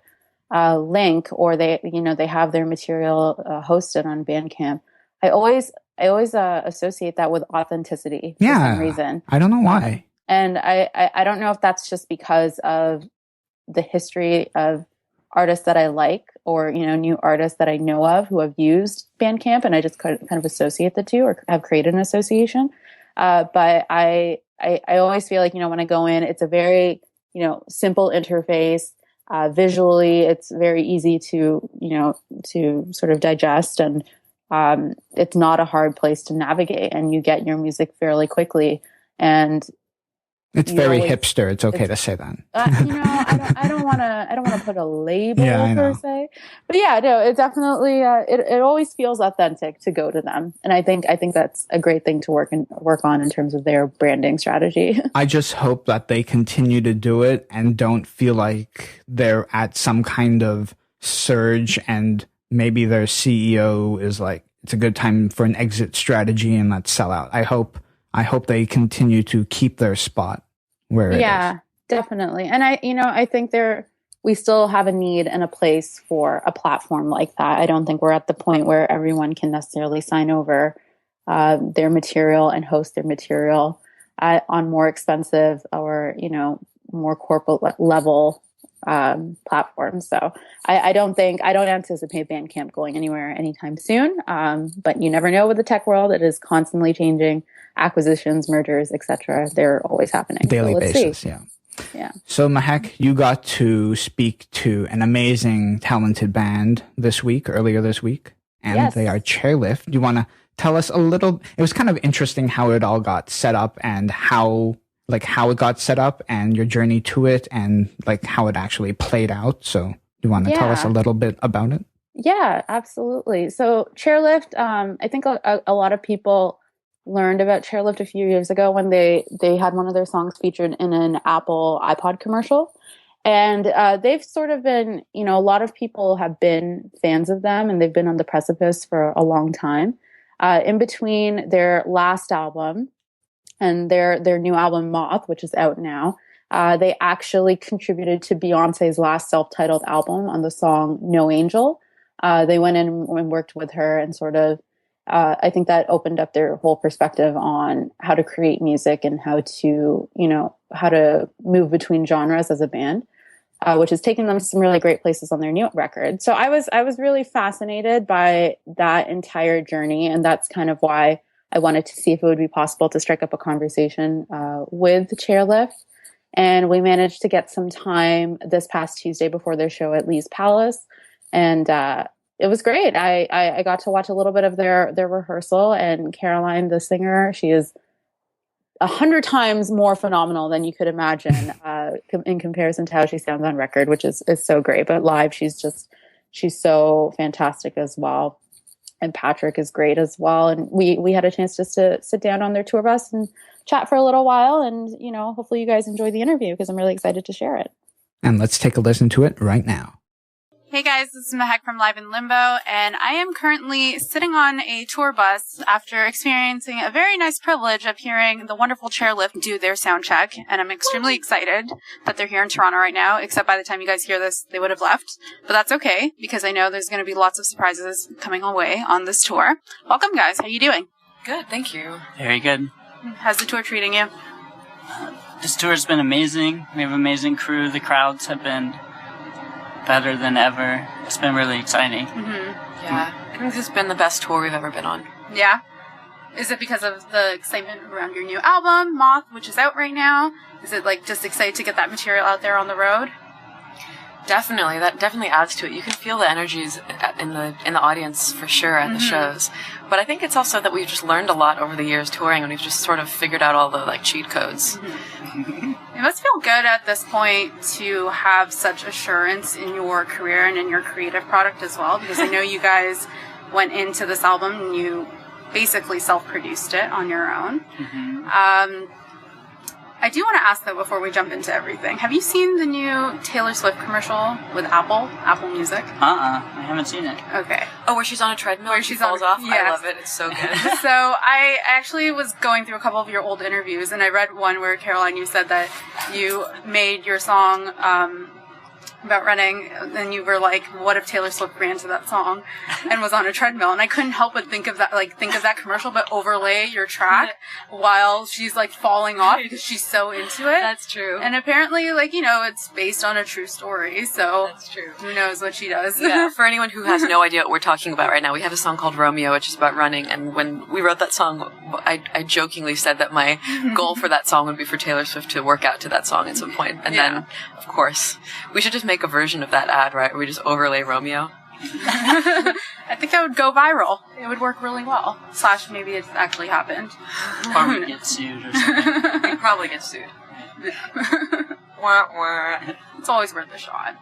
[SPEAKER 5] link or they have their material hosted on Bandcamp, I always associate that with authenticity for some reason. I don't know why. And I don't know if that's just because of the history of artists that I like or, new artists that I know of who have used Bandcamp and I just kind of associate the two or have created an association. But I always feel like, when I go in, it's a very, simple interface. Visually, it's very easy to sort of digest and it's not a hard place to navigate and you get your music fairly quickly. And it's very hipster. It's okay to say that. I don't want to put a label per se, but yeah, no, it definitely, it always feels authentic to go to them. And I think that's a great thing to work on in terms of their branding strategy. I just hope that they continue to do it and don't feel like they're at some kind of surge and maybe their CEO is like, it's a good time for an exit strategy and let's sell out. I hope they continue to keep their spot where it is. Yeah, definitely. And I think we still have a need and a place for a platform like that. I don't think we're at the point where everyone can necessarily sign over their material and host their material on more expensive or, more corporate level platforms. So I don't anticipate Bandcamp going anywhere anytime soon. But you never know with the tech world. It is constantly changing. Acquisitions, mergers, etc. They're always happening. Daily basis, see. Yeah. So Mehek, you got to speak to an amazing, talented band earlier this week. And they are Chairlift. Do you want to tell us a little? It was kind of interesting how it all got set up and how it got set up and your journey to it and like how it actually played out. So do you want to tell us a little bit about it? Yeah, absolutely. So Chairlift, I think a lot of people learned about Chairlift a few years ago when they had one of their songs featured in an Apple iPod commercial. And they've sort of been, a lot of people have been fans of them and they've been on the precipice for a long time.
[SPEAKER 6] In between their last album and their new album, Moth, which is out now, they actually contributed to Beyonce's last self-titled album on the song No Angel. They went in and worked with her and sort of, I think that opened up their whole perspective on how to create music and how to, how to move between genres as a band, which has taken them to some really great places on their new record. So I was really fascinated by that entire journey. And that's kind of why I wanted to see if it would be possible to strike up a conversation with Chairlift. And we managed to get some time this past Tuesday before their show at Lee's Palace. And it was great. I got to watch a little bit of their rehearsal, and Caroline, the singer, she is 100 times more phenomenal than you could imagine in comparison to how she sounds on record, which is so great. But live, she's so fantastic as well. And Patrick is great as well. And we had a chance just to sit down on their tour bus and chat for a little while. And, hopefully you guys enjoy the interview because I'm really excited to share it.
[SPEAKER 5] And let's take a listen to it right now.
[SPEAKER 1] Hey guys, this is Mehek from Live in Limbo, and I am currently sitting on a tour bus after experiencing a very nice privilege of hearing the wonderful Chairlift do their sound check, and I'm extremely excited that they're here in Toronto right now, except by the time you guys hear this, they would have left. But that's okay, because I know there's going to be lots of surprises coming away on this tour. Welcome guys, how are you doing?
[SPEAKER 7] Good, thank you.
[SPEAKER 2] Very good.
[SPEAKER 1] How's the tour treating you?
[SPEAKER 2] This tour's been amazing. We have an amazing crew. The crowds have been better than ever. It's been really exciting.
[SPEAKER 7] Mm-hmm. Yeah, I think this has been the best tour we've ever been on.
[SPEAKER 1] Yeah? Is it because of the excitement around your new album, Moth, which is out right now? Is it just excited to get that material out there on the road?
[SPEAKER 7] Definitely, that definitely adds to it. You can feel the energies in the audience for sure at the shows. But I think it's also that we've just learned a lot over the years touring, and we've just sort of figured out all the cheat codes.
[SPEAKER 1] It must feel good at this point to have such assurance in your career and in your creative product as well, because I know you guys went into this album and you basically self-produced it on your own. I do want to ask, though, before we jump into everything, have you seen the new Taylor Swift commercial with Apple Music?
[SPEAKER 2] I haven't seen it.
[SPEAKER 1] Okay.
[SPEAKER 7] Oh, where she's on a treadmill and she falls off? Yes. I love it. It's so good.
[SPEAKER 1] So I actually was going through a couple of your old interviews, and I read one where, Caroline, you said that you made your song about running, and you were like, what if Taylor Swift ran to that song and was on a treadmill? And I couldn't help but think of that commercial, but overlay your track while she's falling off because she's so into it.
[SPEAKER 7] That's true.
[SPEAKER 1] And apparently, it's based on a true story, so
[SPEAKER 7] that's true.
[SPEAKER 1] Who knows what she does.
[SPEAKER 7] Yeah, for anyone who has no idea what we're talking about right now, we have a song called Romeo, which is about running, and when we wrote that song, I jokingly said that my goal for that song would be for Taylor Swift to work out to that song at some point. And then, of course, we should just make a version of that ad, right, where we just overlay Romeo.
[SPEAKER 1] I think that would go viral. It would work really well. / maybe it actually happened.
[SPEAKER 2] Or we get sued or something.
[SPEAKER 7] We'd probably get sued. Wah, wah.
[SPEAKER 1] It's always worth a shot.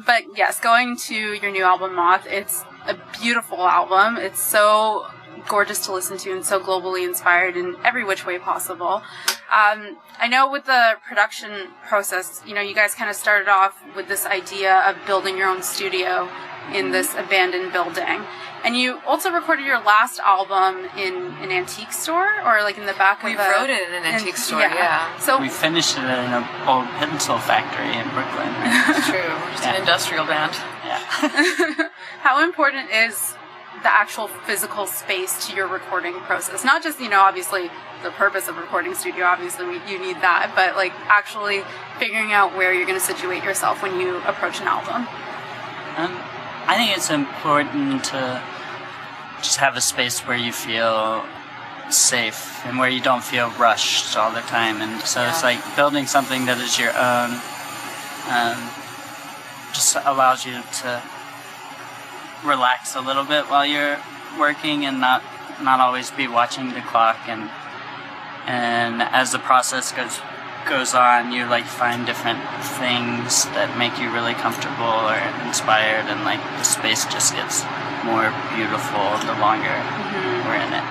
[SPEAKER 1] But yes, going to your new album, Moth, it's a beautiful album. It's so gorgeous to listen to and so globally inspired in every which way possible. I know with the production process, you guys kind of started off with this idea of building your own studio in this abandoned building. And you also recorded your last album in an antique store, or in the back of
[SPEAKER 7] We wrote it in an antique store, yeah.
[SPEAKER 1] So
[SPEAKER 2] we finished it in an old pencil factory in Brooklyn.
[SPEAKER 7] That's true. Just an industrial band.
[SPEAKER 2] Yeah.
[SPEAKER 1] How important is the actual physical space to your recording process? Not just, obviously the purpose of recording studio, obviously you need that, but actually figuring out where you're going to situate yourself when you approach an album.
[SPEAKER 2] I think it's important to just have a space where you feel safe and where you don't feel rushed all the time. And so it's building something that is your own just allows you to relax a little bit while you're working and not always be watching the clock. And as the process goes on, you find different things that make you really comfortable or inspired, and the space just gets more beautiful the longer we're in it.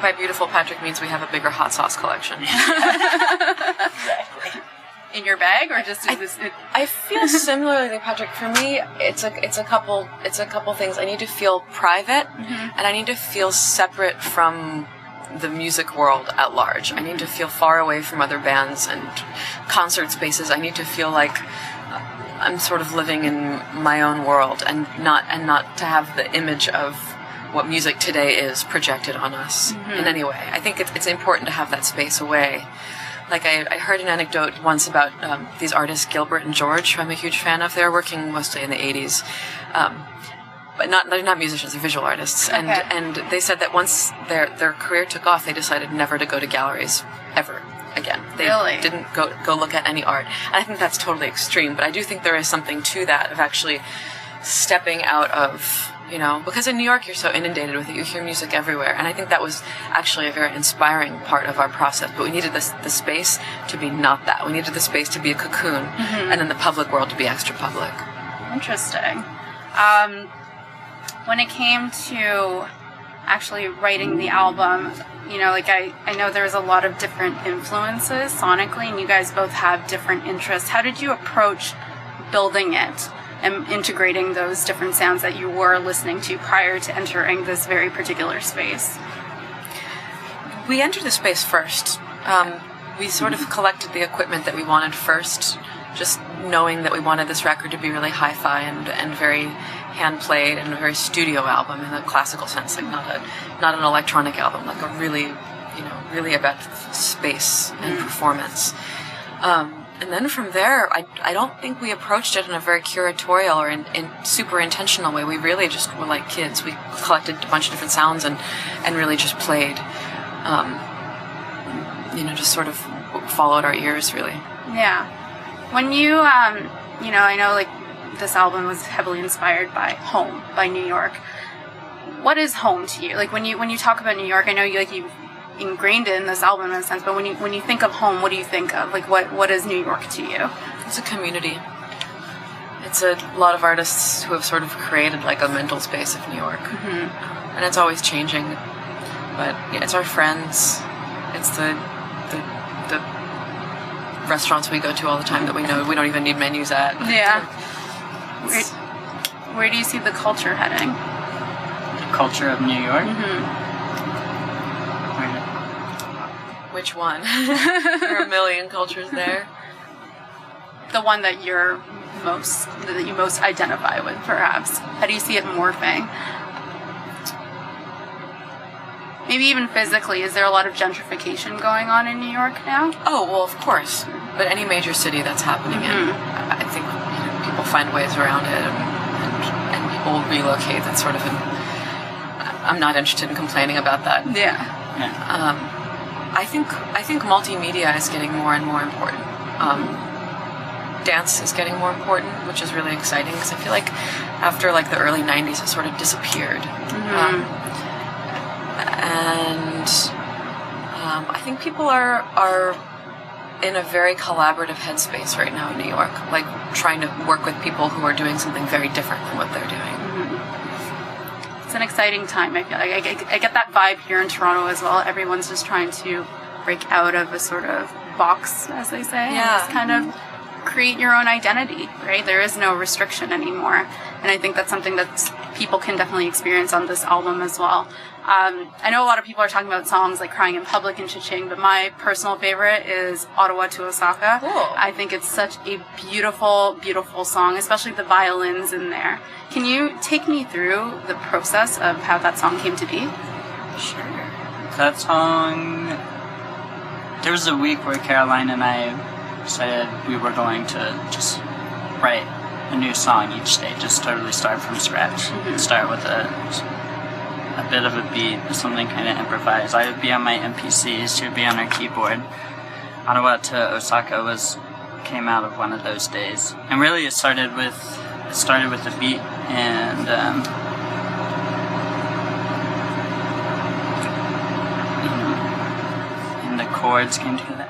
[SPEAKER 7] By beautiful, Patrick means we have a bigger hot sauce collection.
[SPEAKER 2] Exactly.
[SPEAKER 1] in your bag, or just is this?
[SPEAKER 7] I feel similarly, Patrick. For me, it's a couple things. I need to feel private, and I need to feel separate from the music world at large. I need to feel far away from other bands and concert spaces. I need to feel like I'm sort of living in my own world, and not to have the image of what music today is projected on us in any way. I think it's important to have that space away. Like I heard an anecdote once about these artists, Gilbert and George, who I'm a huge fan of. They were working mostly in the 80s. But they're not musicians, they're visual artists.
[SPEAKER 1] Okay.
[SPEAKER 7] And they said that once their career took off, they decided never to go to galleries ever again. They didn't go look at any art. And I think that's totally extreme, but I do think there is something to that of actually stepping out of, because in New York you're so inundated with it, you hear music everywhere. And I think that was actually a very inspiring part of our process. But we needed the space to be not that. We needed the space to be a cocoon, and then the public world to be extra public.
[SPEAKER 1] Interesting. When it came to actually writing the album, I know there's a lot of different influences sonically, and you guys both have different interests. How did you approach building it and integrating those different sounds that you were listening to prior to entering this very particular space?
[SPEAKER 7] We entered the space first. We sort of collected the equipment that we wanted first, just knowing that we wanted this record to be really hi-fi and very hand-played and a very studio album in the classical sense, like not an electronic album, like a really, really about space and performance. And then from there, I don't think we approached it in a very curatorial or in super intentional way. We really just were like kids. We collected a bunch of different sounds and really just played, just sort of followed our ears, really.
[SPEAKER 1] Yeah. When you, I know like this album was heavily inspired by home, by New York. What is home to you? Like when you talk about New York, I know you've ingrained it in this album in a sense, but when you think of home, what do you think of? Like what is New York to you?
[SPEAKER 7] It's a community. It's a lot of artists who have sort of created like a mental space of New York. And it's always changing. But yeah, it's our friends. It's the restaurants we go to all the time that we know we don't even need menus at.
[SPEAKER 1] Yeah. Where do you see the culture heading?
[SPEAKER 2] The culture of New York?
[SPEAKER 7] Which one? There are a million cultures there.
[SPEAKER 1] The one that you most identify with, perhaps. How do you see it morphing? Maybe even physically, is there a lot of gentrification going on in New York now?
[SPEAKER 7] Oh, well, of course. But any major city that's happening in, I think people find ways around it and people relocate. That's sort of I'm not interested in complaining about that.
[SPEAKER 1] Yeah.
[SPEAKER 7] I think multimedia is getting more and more important. Dance is getting more important, which is really exciting because I feel like after like the early 90s it sort of disappeared. And I think people are in a very collaborative headspace right now in New York, like trying to work with people who are doing something very different from what they're doing.
[SPEAKER 1] It's an exciting time. I feel like I get that vibe here in Toronto as well. Everyone's just trying to break out of a sort of box, as they say.
[SPEAKER 7] Yeah.
[SPEAKER 1] And just kind of create your own identity, right? There is no restriction anymore. And I think that's something that people can definitely experience on this album as well. I know a lot of people are talking about songs like Crying in Public and Cha-Ching, but my personal favorite is Ottawa to Osaka.
[SPEAKER 7] Cool.
[SPEAKER 1] I think it's such a beautiful, beautiful song, especially the violins in there. Can you take me through the process of how that song came to be?
[SPEAKER 2] Sure. That song, there was a week where Caroline and I decided we were going to just write a new song each day, just totally start from scratch. Start with a bit of a beat, something kind of improvised. I would be on my MPCs, she would be on her keyboard. Ottawa to Osaka came out of one of those days. And really it started with the beat and and the chords came together.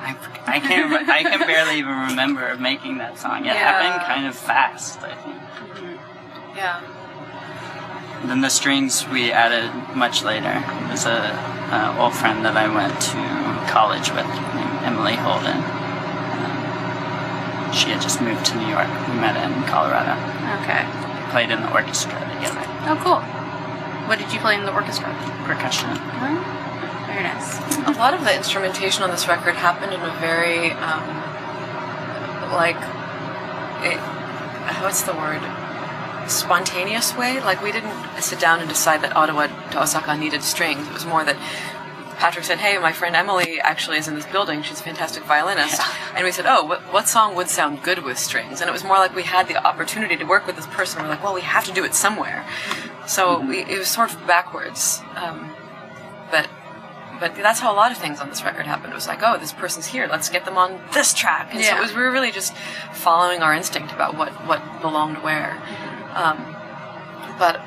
[SPEAKER 2] I can barely even remember making that song. It happened kind of fast, I think.
[SPEAKER 1] Yeah.
[SPEAKER 2] And then the strings we added much later. It was a old friend that I went to college with named Emily Holden. she had just moved to New York. We met in Colorado.
[SPEAKER 1] Okay.
[SPEAKER 2] Played in the orchestra together.
[SPEAKER 1] Oh, cool. What did you play in the orchestra?
[SPEAKER 2] Percussion.
[SPEAKER 1] Oh, very nice.
[SPEAKER 7] A lot of the instrumentation on this record happened in a very, what's the word? Spontaneous way. Like, we didn't sit down and decide that Ottawa to Osaka needed strings. It was more that Patrick said, hey, my friend Emily actually is in this building. She's a fantastic violinist. And we said, oh, what song would sound good with strings? And it was more like we had the opportunity to work with this person. We're like, well, we have to do it somewhere. So it was sort of backwards. But that's how a lot of things on this record happened. It was like, oh, this person's here. Let's get them on this track. And so we were really just following our instinct about what belonged where. But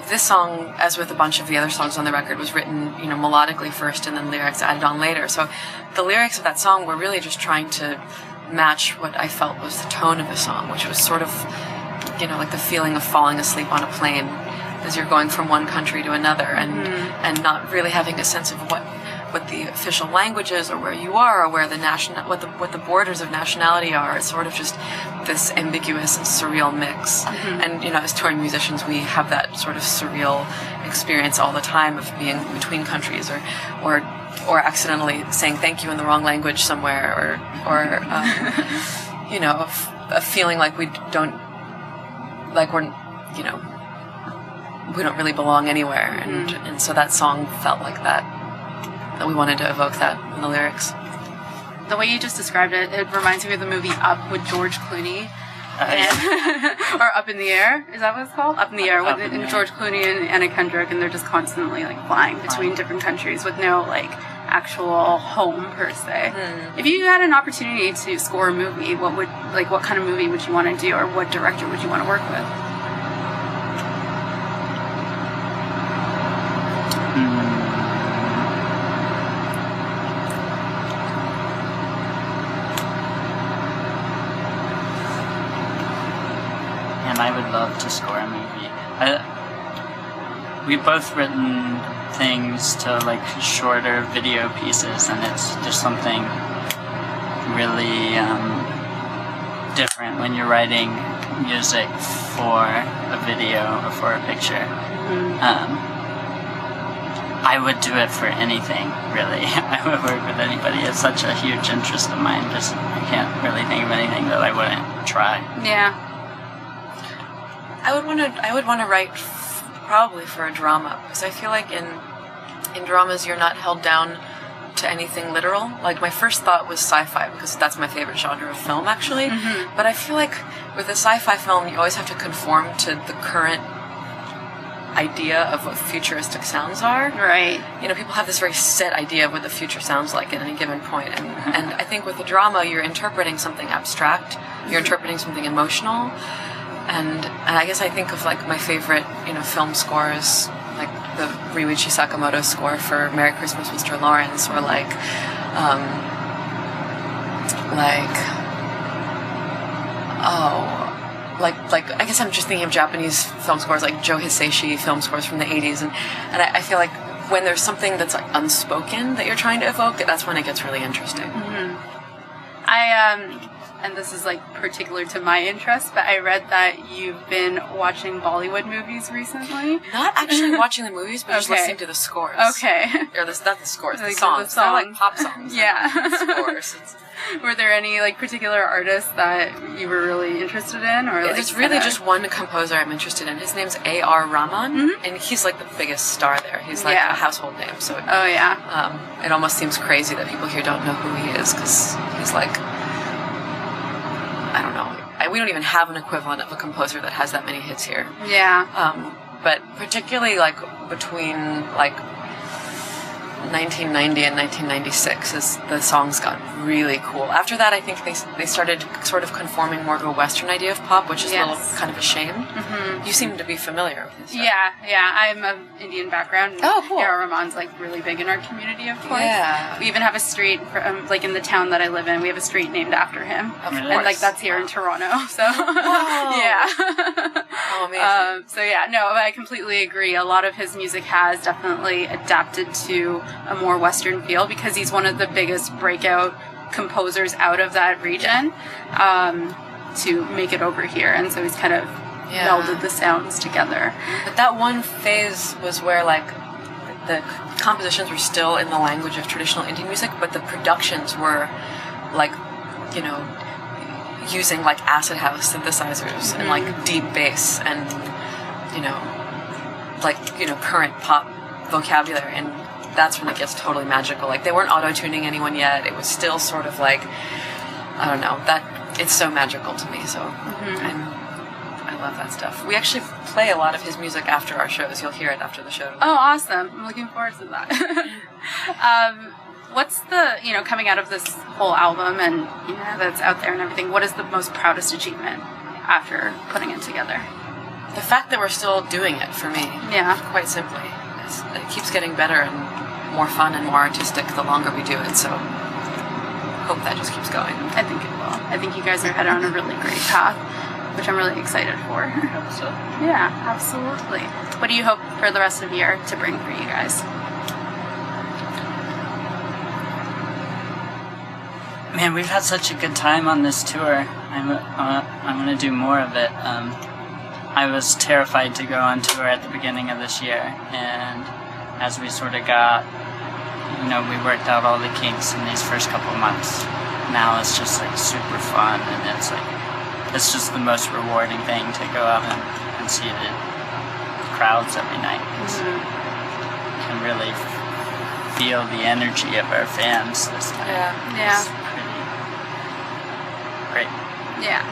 [SPEAKER 7] this song, as with a bunch of the other songs on the record, was written, melodically first and then lyrics added on later. So the lyrics of that song were really just trying to match what I felt was the tone of the song, which was sort of, like the feeling of falling asleep on a plane as you're going from one country to another and not really having a sense of what the official language is or where you are or where what the borders of nationality are. It's sort of just this ambiguous and surreal mix. And as touring musicians, we have that sort of surreal experience all the time of being between countries or accidentally saying thank you in the wrong language somewhere or a feeling like we don't really belong anywhere. And so that song felt like that we wanted to evoke that in the lyrics.
[SPEAKER 1] The way you just described it, it reminds me of the movie Up with George Clooney. Or Up in the Air, is that what it's called? Up in the Air, with George Clooney and Anna Kendrick, and they're just constantly flying between different countries with no actual home per se. If you had an opportunity to score a movie, what kind of movie would you want to do, or what director would you want to work with?
[SPEAKER 2] And I would love to score a movie. We've both written things to shorter video pieces, and it's just something really different when you're writing music for a video or for a picture. I would do it for anything, really. I would work with anybody. It's such a huge interest of mine. I can't really think of anything that I wouldn't try.
[SPEAKER 1] Yeah.
[SPEAKER 7] I would want to write probably for a drama, because I feel like in dramas you're not held down to anything literal. My first thought was sci-fi, because that's my favorite genre of film, actually. But I feel like with a sci-fi film you always have to conform to the current idea of what futuristic sounds are.
[SPEAKER 1] Right.
[SPEAKER 7] People have this very set idea of what the future sounds like at any given point. And I think with a drama you're interpreting something abstract, you're interpreting something emotional. And I guess I think of my favorite, film scores, like the Ryuichi Sakamoto score for Merry Christmas, Mr. Lawrence, or I guess I'm just thinking of Japanese film scores, like Joe Hisaishi film scores from the 80s, and I feel like when there's something that's unspoken that you're trying to evoke, that's when it gets really interesting.
[SPEAKER 1] And this is particular to my interest, but I read that you've been watching Bollywood movies recently.
[SPEAKER 7] Not actually watching the movies, but just listening to the scores.
[SPEAKER 1] Okay.
[SPEAKER 7] Or not the scores, the songs. They're like pop songs.
[SPEAKER 1] Yeah.
[SPEAKER 7] Scores.
[SPEAKER 1] Were there any particular artists that you were really interested in, or
[SPEAKER 7] there's really just one composer I'm interested in. His name's A.R. Rahman, and he's the biggest star there. He's a household name. So it almost seems crazy that people here don't know who he is, because he's I don't know. We don't even have an equivalent of a composer that has that many hits here.
[SPEAKER 1] Yeah.
[SPEAKER 7] But particularly between 1990 and 1996, as the songs got really cool. After that, I think they started sort of conforming more to a Western idea of pop, which is a little kind of a shame. You seem to be familiar with this.
[SPEAKER 1] Yeah. I'm of Indian background.
[SPEAKER 7] Oh, cool.
[SPEAKER 1] A.R. Rahman's really big in our community, of course.
[SPEAKER 7] Yeah.
[SPEAKER 1] We even have a street, in the town that I live in, we have a street named after him.
[SPEAKER 7] Of course.
[SPEAKER 1] And that's here in Toronto. So,
[SPEAKER 7] yeah. Oh, amazing.
[SPEAKER 1] I completely agree. A lot of his music has definitely adapted to a more Western feel, because he's one of the biggest breakout composers out of that region to make it over here. And so he's kind of melded the sounds together.
[SPEAKER 7] But that one phase was where, like, the compositions were still in the language of traditional indie music, but the productions were, like, you know, using, like, acid house synthesizers and, like, deep bass and, you know, like, you know, current pop vocabulary. And that's when it gets totally magical. Like, they weren't auto-tuning anyone yet. It was still sort of like, I don't know, that it's so magical to me. So I love that stuff. We actually play a lot of his music after our shows. You'll hear it after the show.
[SPEAKER 1] Oh, awesome. I'm looking forward to that. What's the, you know, coming out of this whole album and, you know, that's out there and everything, what is the most proudest achievement after putting it together?
[SPEAKER 7] The fact that we're still doing it, for me.
[SPEAKER 1] Yeah.
[SPEAKER 7] Quite simply. It keeps getting better and more fun and more artistic the longer we do it, so hope that just keeps going.
[SPEAKER 1] I think it will. I think you guys are headed on a really great path, which I'm really excited for.
[SPEAKER 2] So.
[SPEAKER 1] Yeah, absolutely. What do you hope for the rest of the year to bring for you guys?
[SPEAKER 2] Man, we've had such a good time on this tour. I'm going to do more of it. I was terrified to go on tour at the beginning of this year, and as we sort of got, you know, we worked out all the kinks in these first couple of months. Now it's just like super fun, and it's just the most rewarding thing to go out and see the crowds every night. Can really feel the energy of our fans this time.
[SPEAKER 1] Yeah.
[SPEAKER 2] It's pretty great.
[SPEAKER 1] Yeah.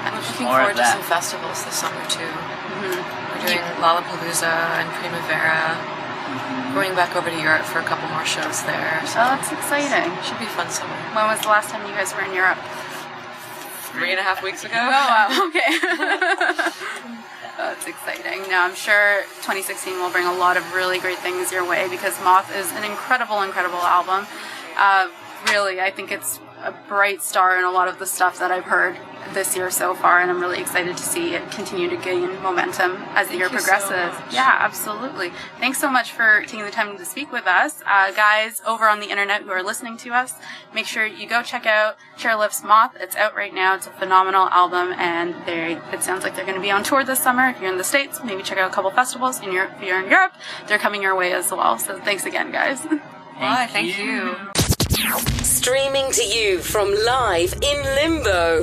[SPEAKER 7] I'm looking forward to some festivals this summer too. We're doing Lollapalooza and Primavera. Going back over to Europe for a couple more shows there. So
[SPEAKER 1] Oh, that's exciting.
[SPEAKER 7] Should be a fun summer.
[SPEAKER 1] When was the last time you guys were in Europe?
[SPEAKER 7] 3.5 weeks ago.
[SPEAKER 1] Oh, wow. Okay. That's exciting. Now, I'm sure 2016 will bring a lot of really great things your way because Moth is an incredible, incredible album. Really, I think it's a bright star in a lot of the stuff that I've heard this year so far, and I'm really excited to see it continue to gain momentum as the year progresses. Yeah, absolutely. Thanks so much for taking the time to speak with us. Guys over on the internet who are listening to us, make sure you go check out Chairlift's Moth. It's out right now. It's a phenomenal album, and it sounds like they're going to be on tour this summer. If you're in the States, maybe check out a couple festivals. If you're in Europe, they're coming your way as well. So thanks again, guys.
[SPEAKER 7] Bye, thank you.
[SPEAKER 4] Streaming to you from live in Limbo.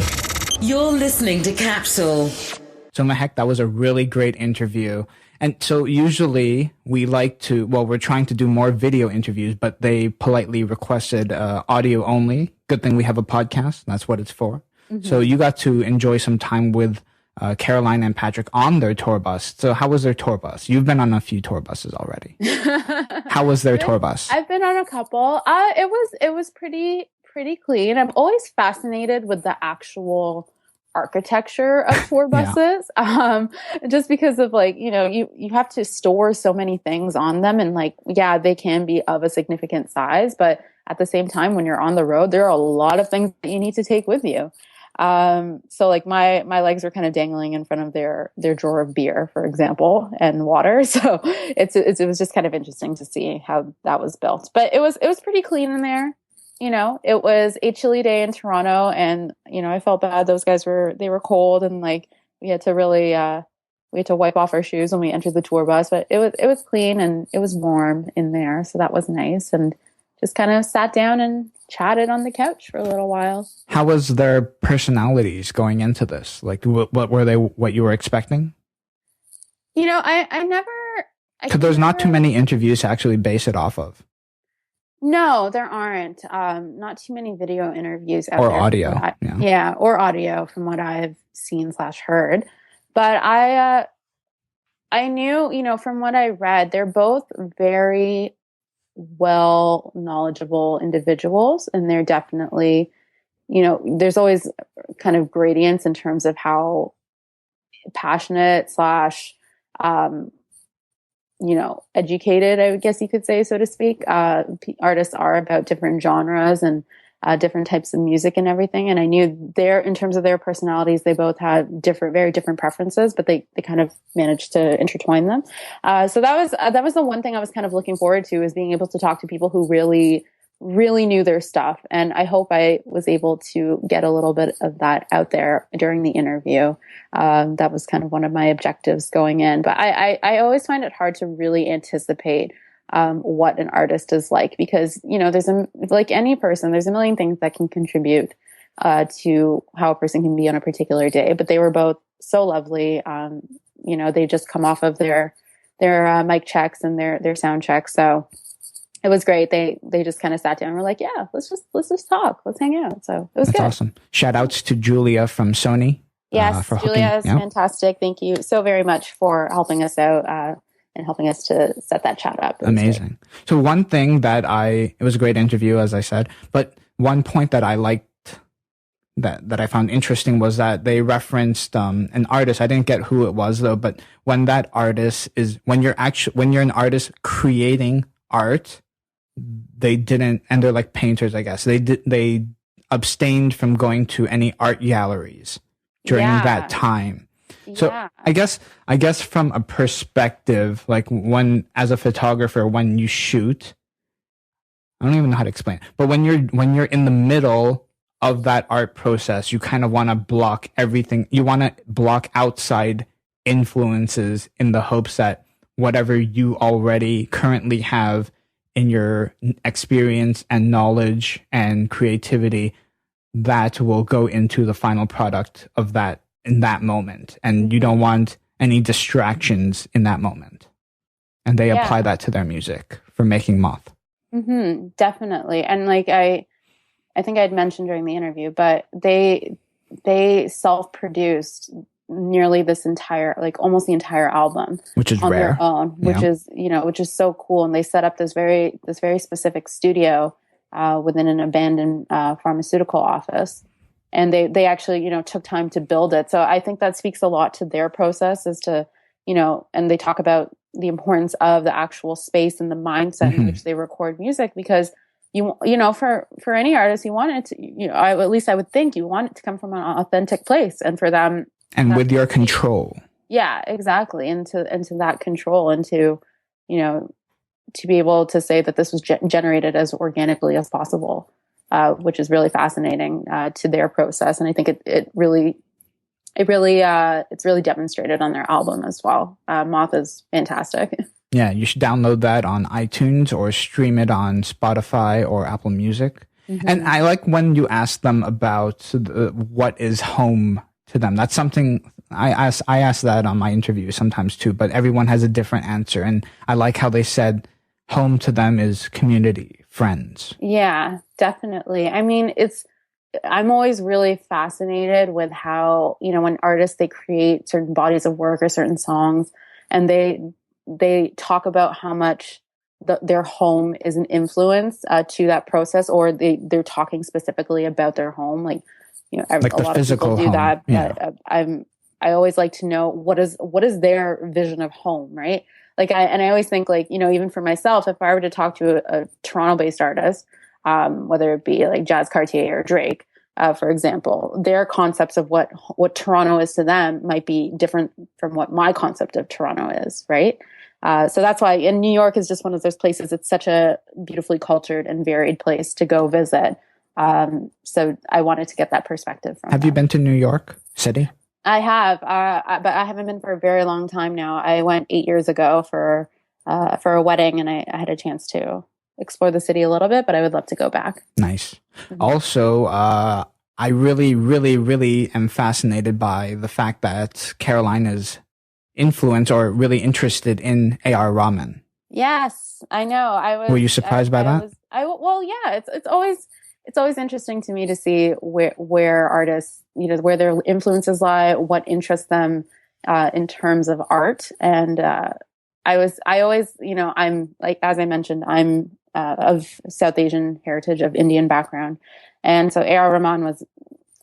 [SPEAKER 4] You're listening to Capsule.
[SPEAKER 5] So Mehek, that was a really great interview. And so usually we're trying to do more video interviews, but they politely requested audio only. Good thing we have a podcast. That's what it's for. So you got to enjoy some time with Caroline and Patrick on their tour bus. So how was their tour bus? You've been on a few tour buses already. How was their tour bus?
[SPEAKER 6] I've been on a couple. It was pretty clean. I'm always fascinated with the actual architecture of tour buses. Just because of like, you know, you have to store so many things on them, and like, yeah, they can be of a significant size, but at the same time, when you're on the road, there are a lot of things that you need to take with you. So like my legs were kind of dangling in front of their drawer of beer, for example, and water. So it was just kind of interesting to see how that was built, but it was pretty clean in there. You know, it was a chilly day in Toronto, and, you know, I felt bad. Those guys were cold, and like we had to really, we had to wipe off our shoes when we entered the tour bus, but it was clean and it was warm in there. So that was nice. And just kind of sat down and chatted on the couch for a little while.
[SPEAKER 5] How was their personalities going into this? Like, what were they, what you were expecting?
[SPEAKER 6] You know, I never...
[SPEAKER 5] Because there's not too many interviews to actually base it off of.
[SPEAKER 6] No, there aren't. Not too many video interviews out
[SPEAKER 5] or
[SPEAKER 6] there.
[SPEAKER 5] Audio.
[SPEAKER 6] Yeah, or audio from what I've seen / heard. But I knew, you know, from what I read, they're both very well knowledgeable individuals, and they're definitely, you know, there's always kind of gradients in terms of how passionate / you know, educated, I guess you could say, so to speak, artists are about different genres and different types of music and everything. And I knew in terms of their personalities, they both had very different preferences, but they kind of managed to intertwine them. So that was the one thing I was kind of looking forward to, is being able to talk to people who really really knew their stuff. And I hope I was able to get a little bit of that out there during the interview. That was kind of one of my objectives going in. But I always find it hard to really anticipate what an artist is like, because, like any person, there's a million things that can contribute to how a person can be on a particular day. But they were both so lovely. They just come off of their mic checks and their sound checks. So it was great. They just kind of sat down and were like, yeah, let's just talk. Let's hang out. So it was good.
[SPEAKER 5] Awesome. Shout outs to Julia from Sony.
[SPEAKER 6] Yes, Julia is fantastic. Thank you so very much for helping us out and helping us to set that chat up.
[SPEAKER 5] Amazing. So one thing it was a great interview, as I said, but one point that I liked that I found interesting was that they referenced an artist. I didn't get who it was though, but when that artist when you're an artist creating art, they didn't, and they're like painters, I guess. They abstained from going to any art galleries during that time. So I guess from a perspective, like as a photographer, when you shoot, I don't even know how to explain it, but when you're in the middle of that art process, you kind of want to block everything. You want to block outside influences in the hopes that whatever you already currently have in your experience and knowledge and creativity, that will go into the final product of that in that moment. And you don't want any distractions in that moment. And they apply that to their music for making Moth.
[SPEAKER 6] Mm-hmm, definitely. And like I think I'd mentioned during the interview, but they self-produced nearly this entire, like almost the entire album,
[SPEAKER 5] which is
[SPEAKER 6] on
[SPEAKER 5] rare,
[SPEAKER 6] their own, which is so cool. And they set up this very specific studio within an abandoned pharmaceutical office, and they actually took time to build it. So I think that speaks a lot to their process as to and they talk about the importance of the actual space and the mindset in which they record music, because for any artist, you want it to, at least I would think you want it to come from an authentic place, and for them,
[SPEAKER 5] and with your control.
[SPEAKER 6] Yeah, exactly. Into that control, and to be able to say that this was generated as organically as possible, which is really fascinating to their process. And I think it's really demonstrated on their album as well. Moth is fantastic.
[SPEAKER 5] Yeah, you should download that on iTunes or stream it on Spotify or Apple Music. Mm-hmm. And I like when you ask them about what is home to them. That's something I ask that on my interview sometimes too, but everyone has a different answer. And I like how they said home to them is community, friends.
[SPEAKER 6] Yeah, definitely. I mean, I'm always really fascinated with how, when artists, they create certain bodies of work or certain songs, and they talk about how much their home is an influence to that process, or they're talking specifically about their home. Like,
[SPEAKER 5] like a lot of people do that,
[SPEAKER 6] but I always like to know what is their vision of home, right? Like, I always think, like, even for myself, if I were to talk to a Toronto-based artist, whether it be like Jazz Cartier or Drake, for example, their concepts of what Toronto is to them might be different from what my concept of Toronto is, right? So that's why, and New York is just one of those places. It's such a beautifully cultured and varied place to go visit. So I wanted to get that perspective from
[SPEAKER 5] Have you been to New York City?
[SPEAKER 6] I have, but I haven't been for a very long time now. I went 8 years ago for a wedding, and I had a chance to explore the city a little bit, but I would love to go back.
[SPEAKER 5] Nice. Mm-hmm. Also, I really, really, really am fascinated by the fact that Caroline is influenced or really interested in A.R. Rahman.
[SPEAKER 6] Yes, I know.
[SPEAKER 5] Were you surprised by that?
[SPEAKER 6] Well, yeah. It's always interesting to me to see where artists, where their influences lie, what interests them in terms of art. And I always, I'm like, as I mentioned, I'm of South Asian heritage, of Indian background, and so A.R. Rahman was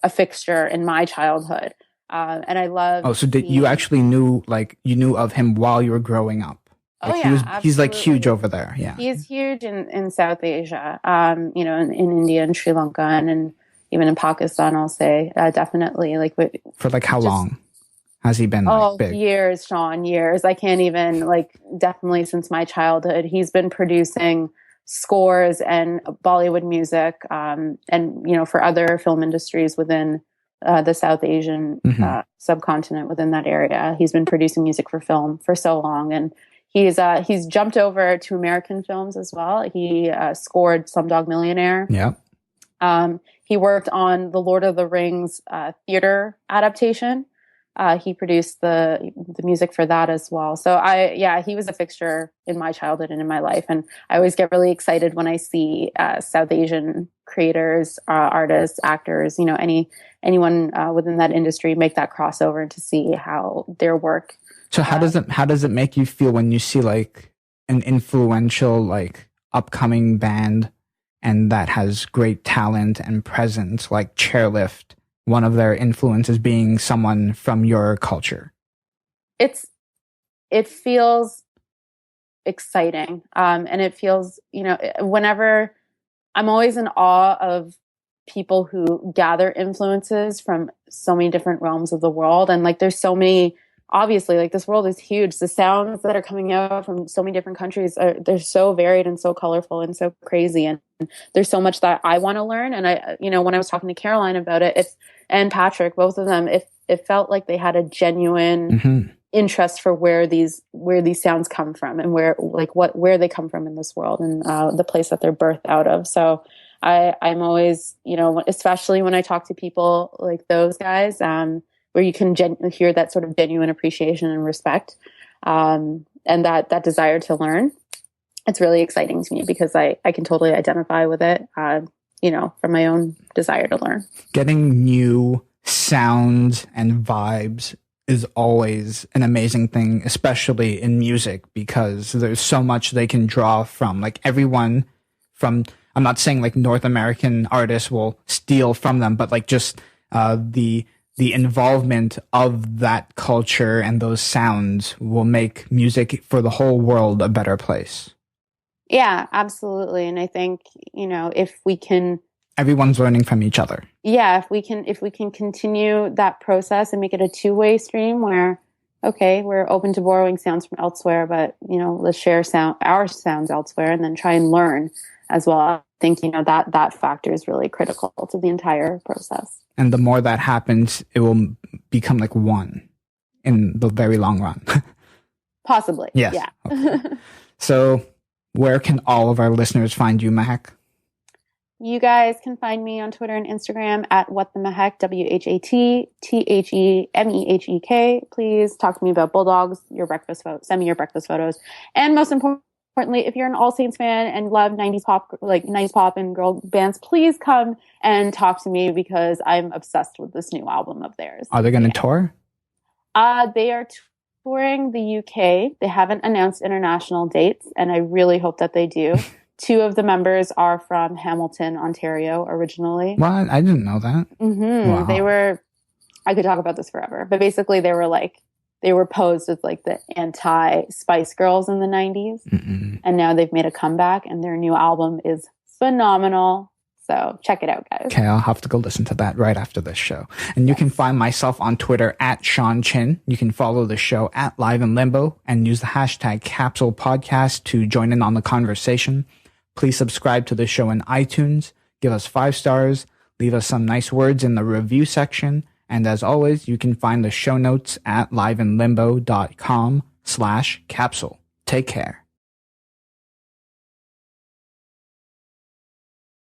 [SPEAKER 6] a fixture in my childhood, and I love.
[SPEAKER 5] Oh, so you actually knew of him while you were growing up? Like,
[SPEAKER 6] yeah, absolutely.
[SPEAKER 5] He's like huge over there. Yeah,
[SPEAKER 6] he's huge in South Asia. In India and Sri Lanka, and even in Pakistan, I'll say definitely. Like,
[SPEAKER 5] for like how long has he been big?
[SPEAKER 6] Years, Sean, years. I can't even, definitely since my childhood. He's been producing scores and Bollywood music, and, for other film industries within the South Asian subcontinent within that area. He's been producing music for film for so long, and he's jumped over to American films as well. He scored Slumdog Millionaire.
[SPEAKER 5] Yeah.
[SPEAKER 6] He worked on the Lord of the Rings theater adaptation. He produced the music for that as well. So he was a fixture in my childhood and in my life. And I always get really excited when I see South Asian creators, artists, actors, anyone within that industry make that crossover, and to see how their work.
[SPEAKER 5] So how does it make you feel when you see like an influential, like upcoming band and that has great talent and presence, like Chairlift, one of their influences being someone from your culture?
[SPEAKER 6] It feels exciting. And it feels, whenever I'm always in awe of people who gather influences from so many different realms of the world. And like, there's so many, obviously, like, this world is huge. The sounds that are coming out from so many different countries they're so varied and so colorful and so crazy. And there's so much that I want to learn. And I, when I was talking to Caroline about it, and Patrick, both of them, it felt like they had a genuine interest for where these sounds come from, and where they come from in this world, and the place that they're birthed out of. So I'm always, especially when I talk to people like those guys, where you can hear that sort of genuine appreciation and respect, and that desire to learn. It's really exciting to me because I can totally identify with it, from my own desire to learn. Getting
[SPEAKER 5] new sounds and vibes is always an amazing thing, especially in music, because there's so much they can draw from. Like, everyone from, I'm not saying like North American artists will steal from them, but like just the involvement of that culture and those sounds will make music for the whole world a better place.
[SPEAKER 6] Yeah, absolutely. And I think, if we can,
[SPEAKER 5] everyone's learning from each other.
[SPEAKER 6] Yeah, if we can continue that process and make it a two-way stream where, okay, we're open to borrowing sounds from elsewhere, but let's share our sounds elsewhere, and then try and learn as well. I think that factor is really critical to the entire process.
[SPEAKER 5] And the more that happens, it will become like one in the very long run.
[SPEAKER 6] Possibly.
[SPEAKER 5] Yes.
[SPEAKER 6] Yeah.
[SPEAKER 5] Okay. So, where can all of our listeners find you, Mehek?
[SPEAKER 6] You guys can find me on Twitter and Instagram at whatthemehek, WhatTheMehek. Please talk to me about Bulldogs, send me your breakfast photos. And most importantly, if you're an All Saints fan and love 90s pop and girl bands, please come and talk to me, because I'm obsessed with this new album of theirs.
[SPEAKER 5] Are they going to tour?
[SPEAKER 6] They are touring the UK. They haven't announced international dates, and I really hope that they do. 2 of the members are from Hamilton, Ontario, originally.
[SPEAKER 5] What? I didn't know that.
[SPEAKER 6] Wow. I could talk about this forever, but basically they were posed as like the anti-Spice Girls in the 90s. And now they've made a comeback, and their new album is phenomenal. So check it out, guys.
[SPEAKER 5] Okay, I'll have to go listen to that right after this show. And you can find myself on Twitter at Sean Chin. You can follow the show at Live in Limbo and use the hashtag Capsule Podcast to join in on the conversation. Please subscribe to the show in iTunes, give us 5 stars, leave us some nice words in the review section. And as always, you can find the show notes at liveinlimbo.com/capsule. Take care.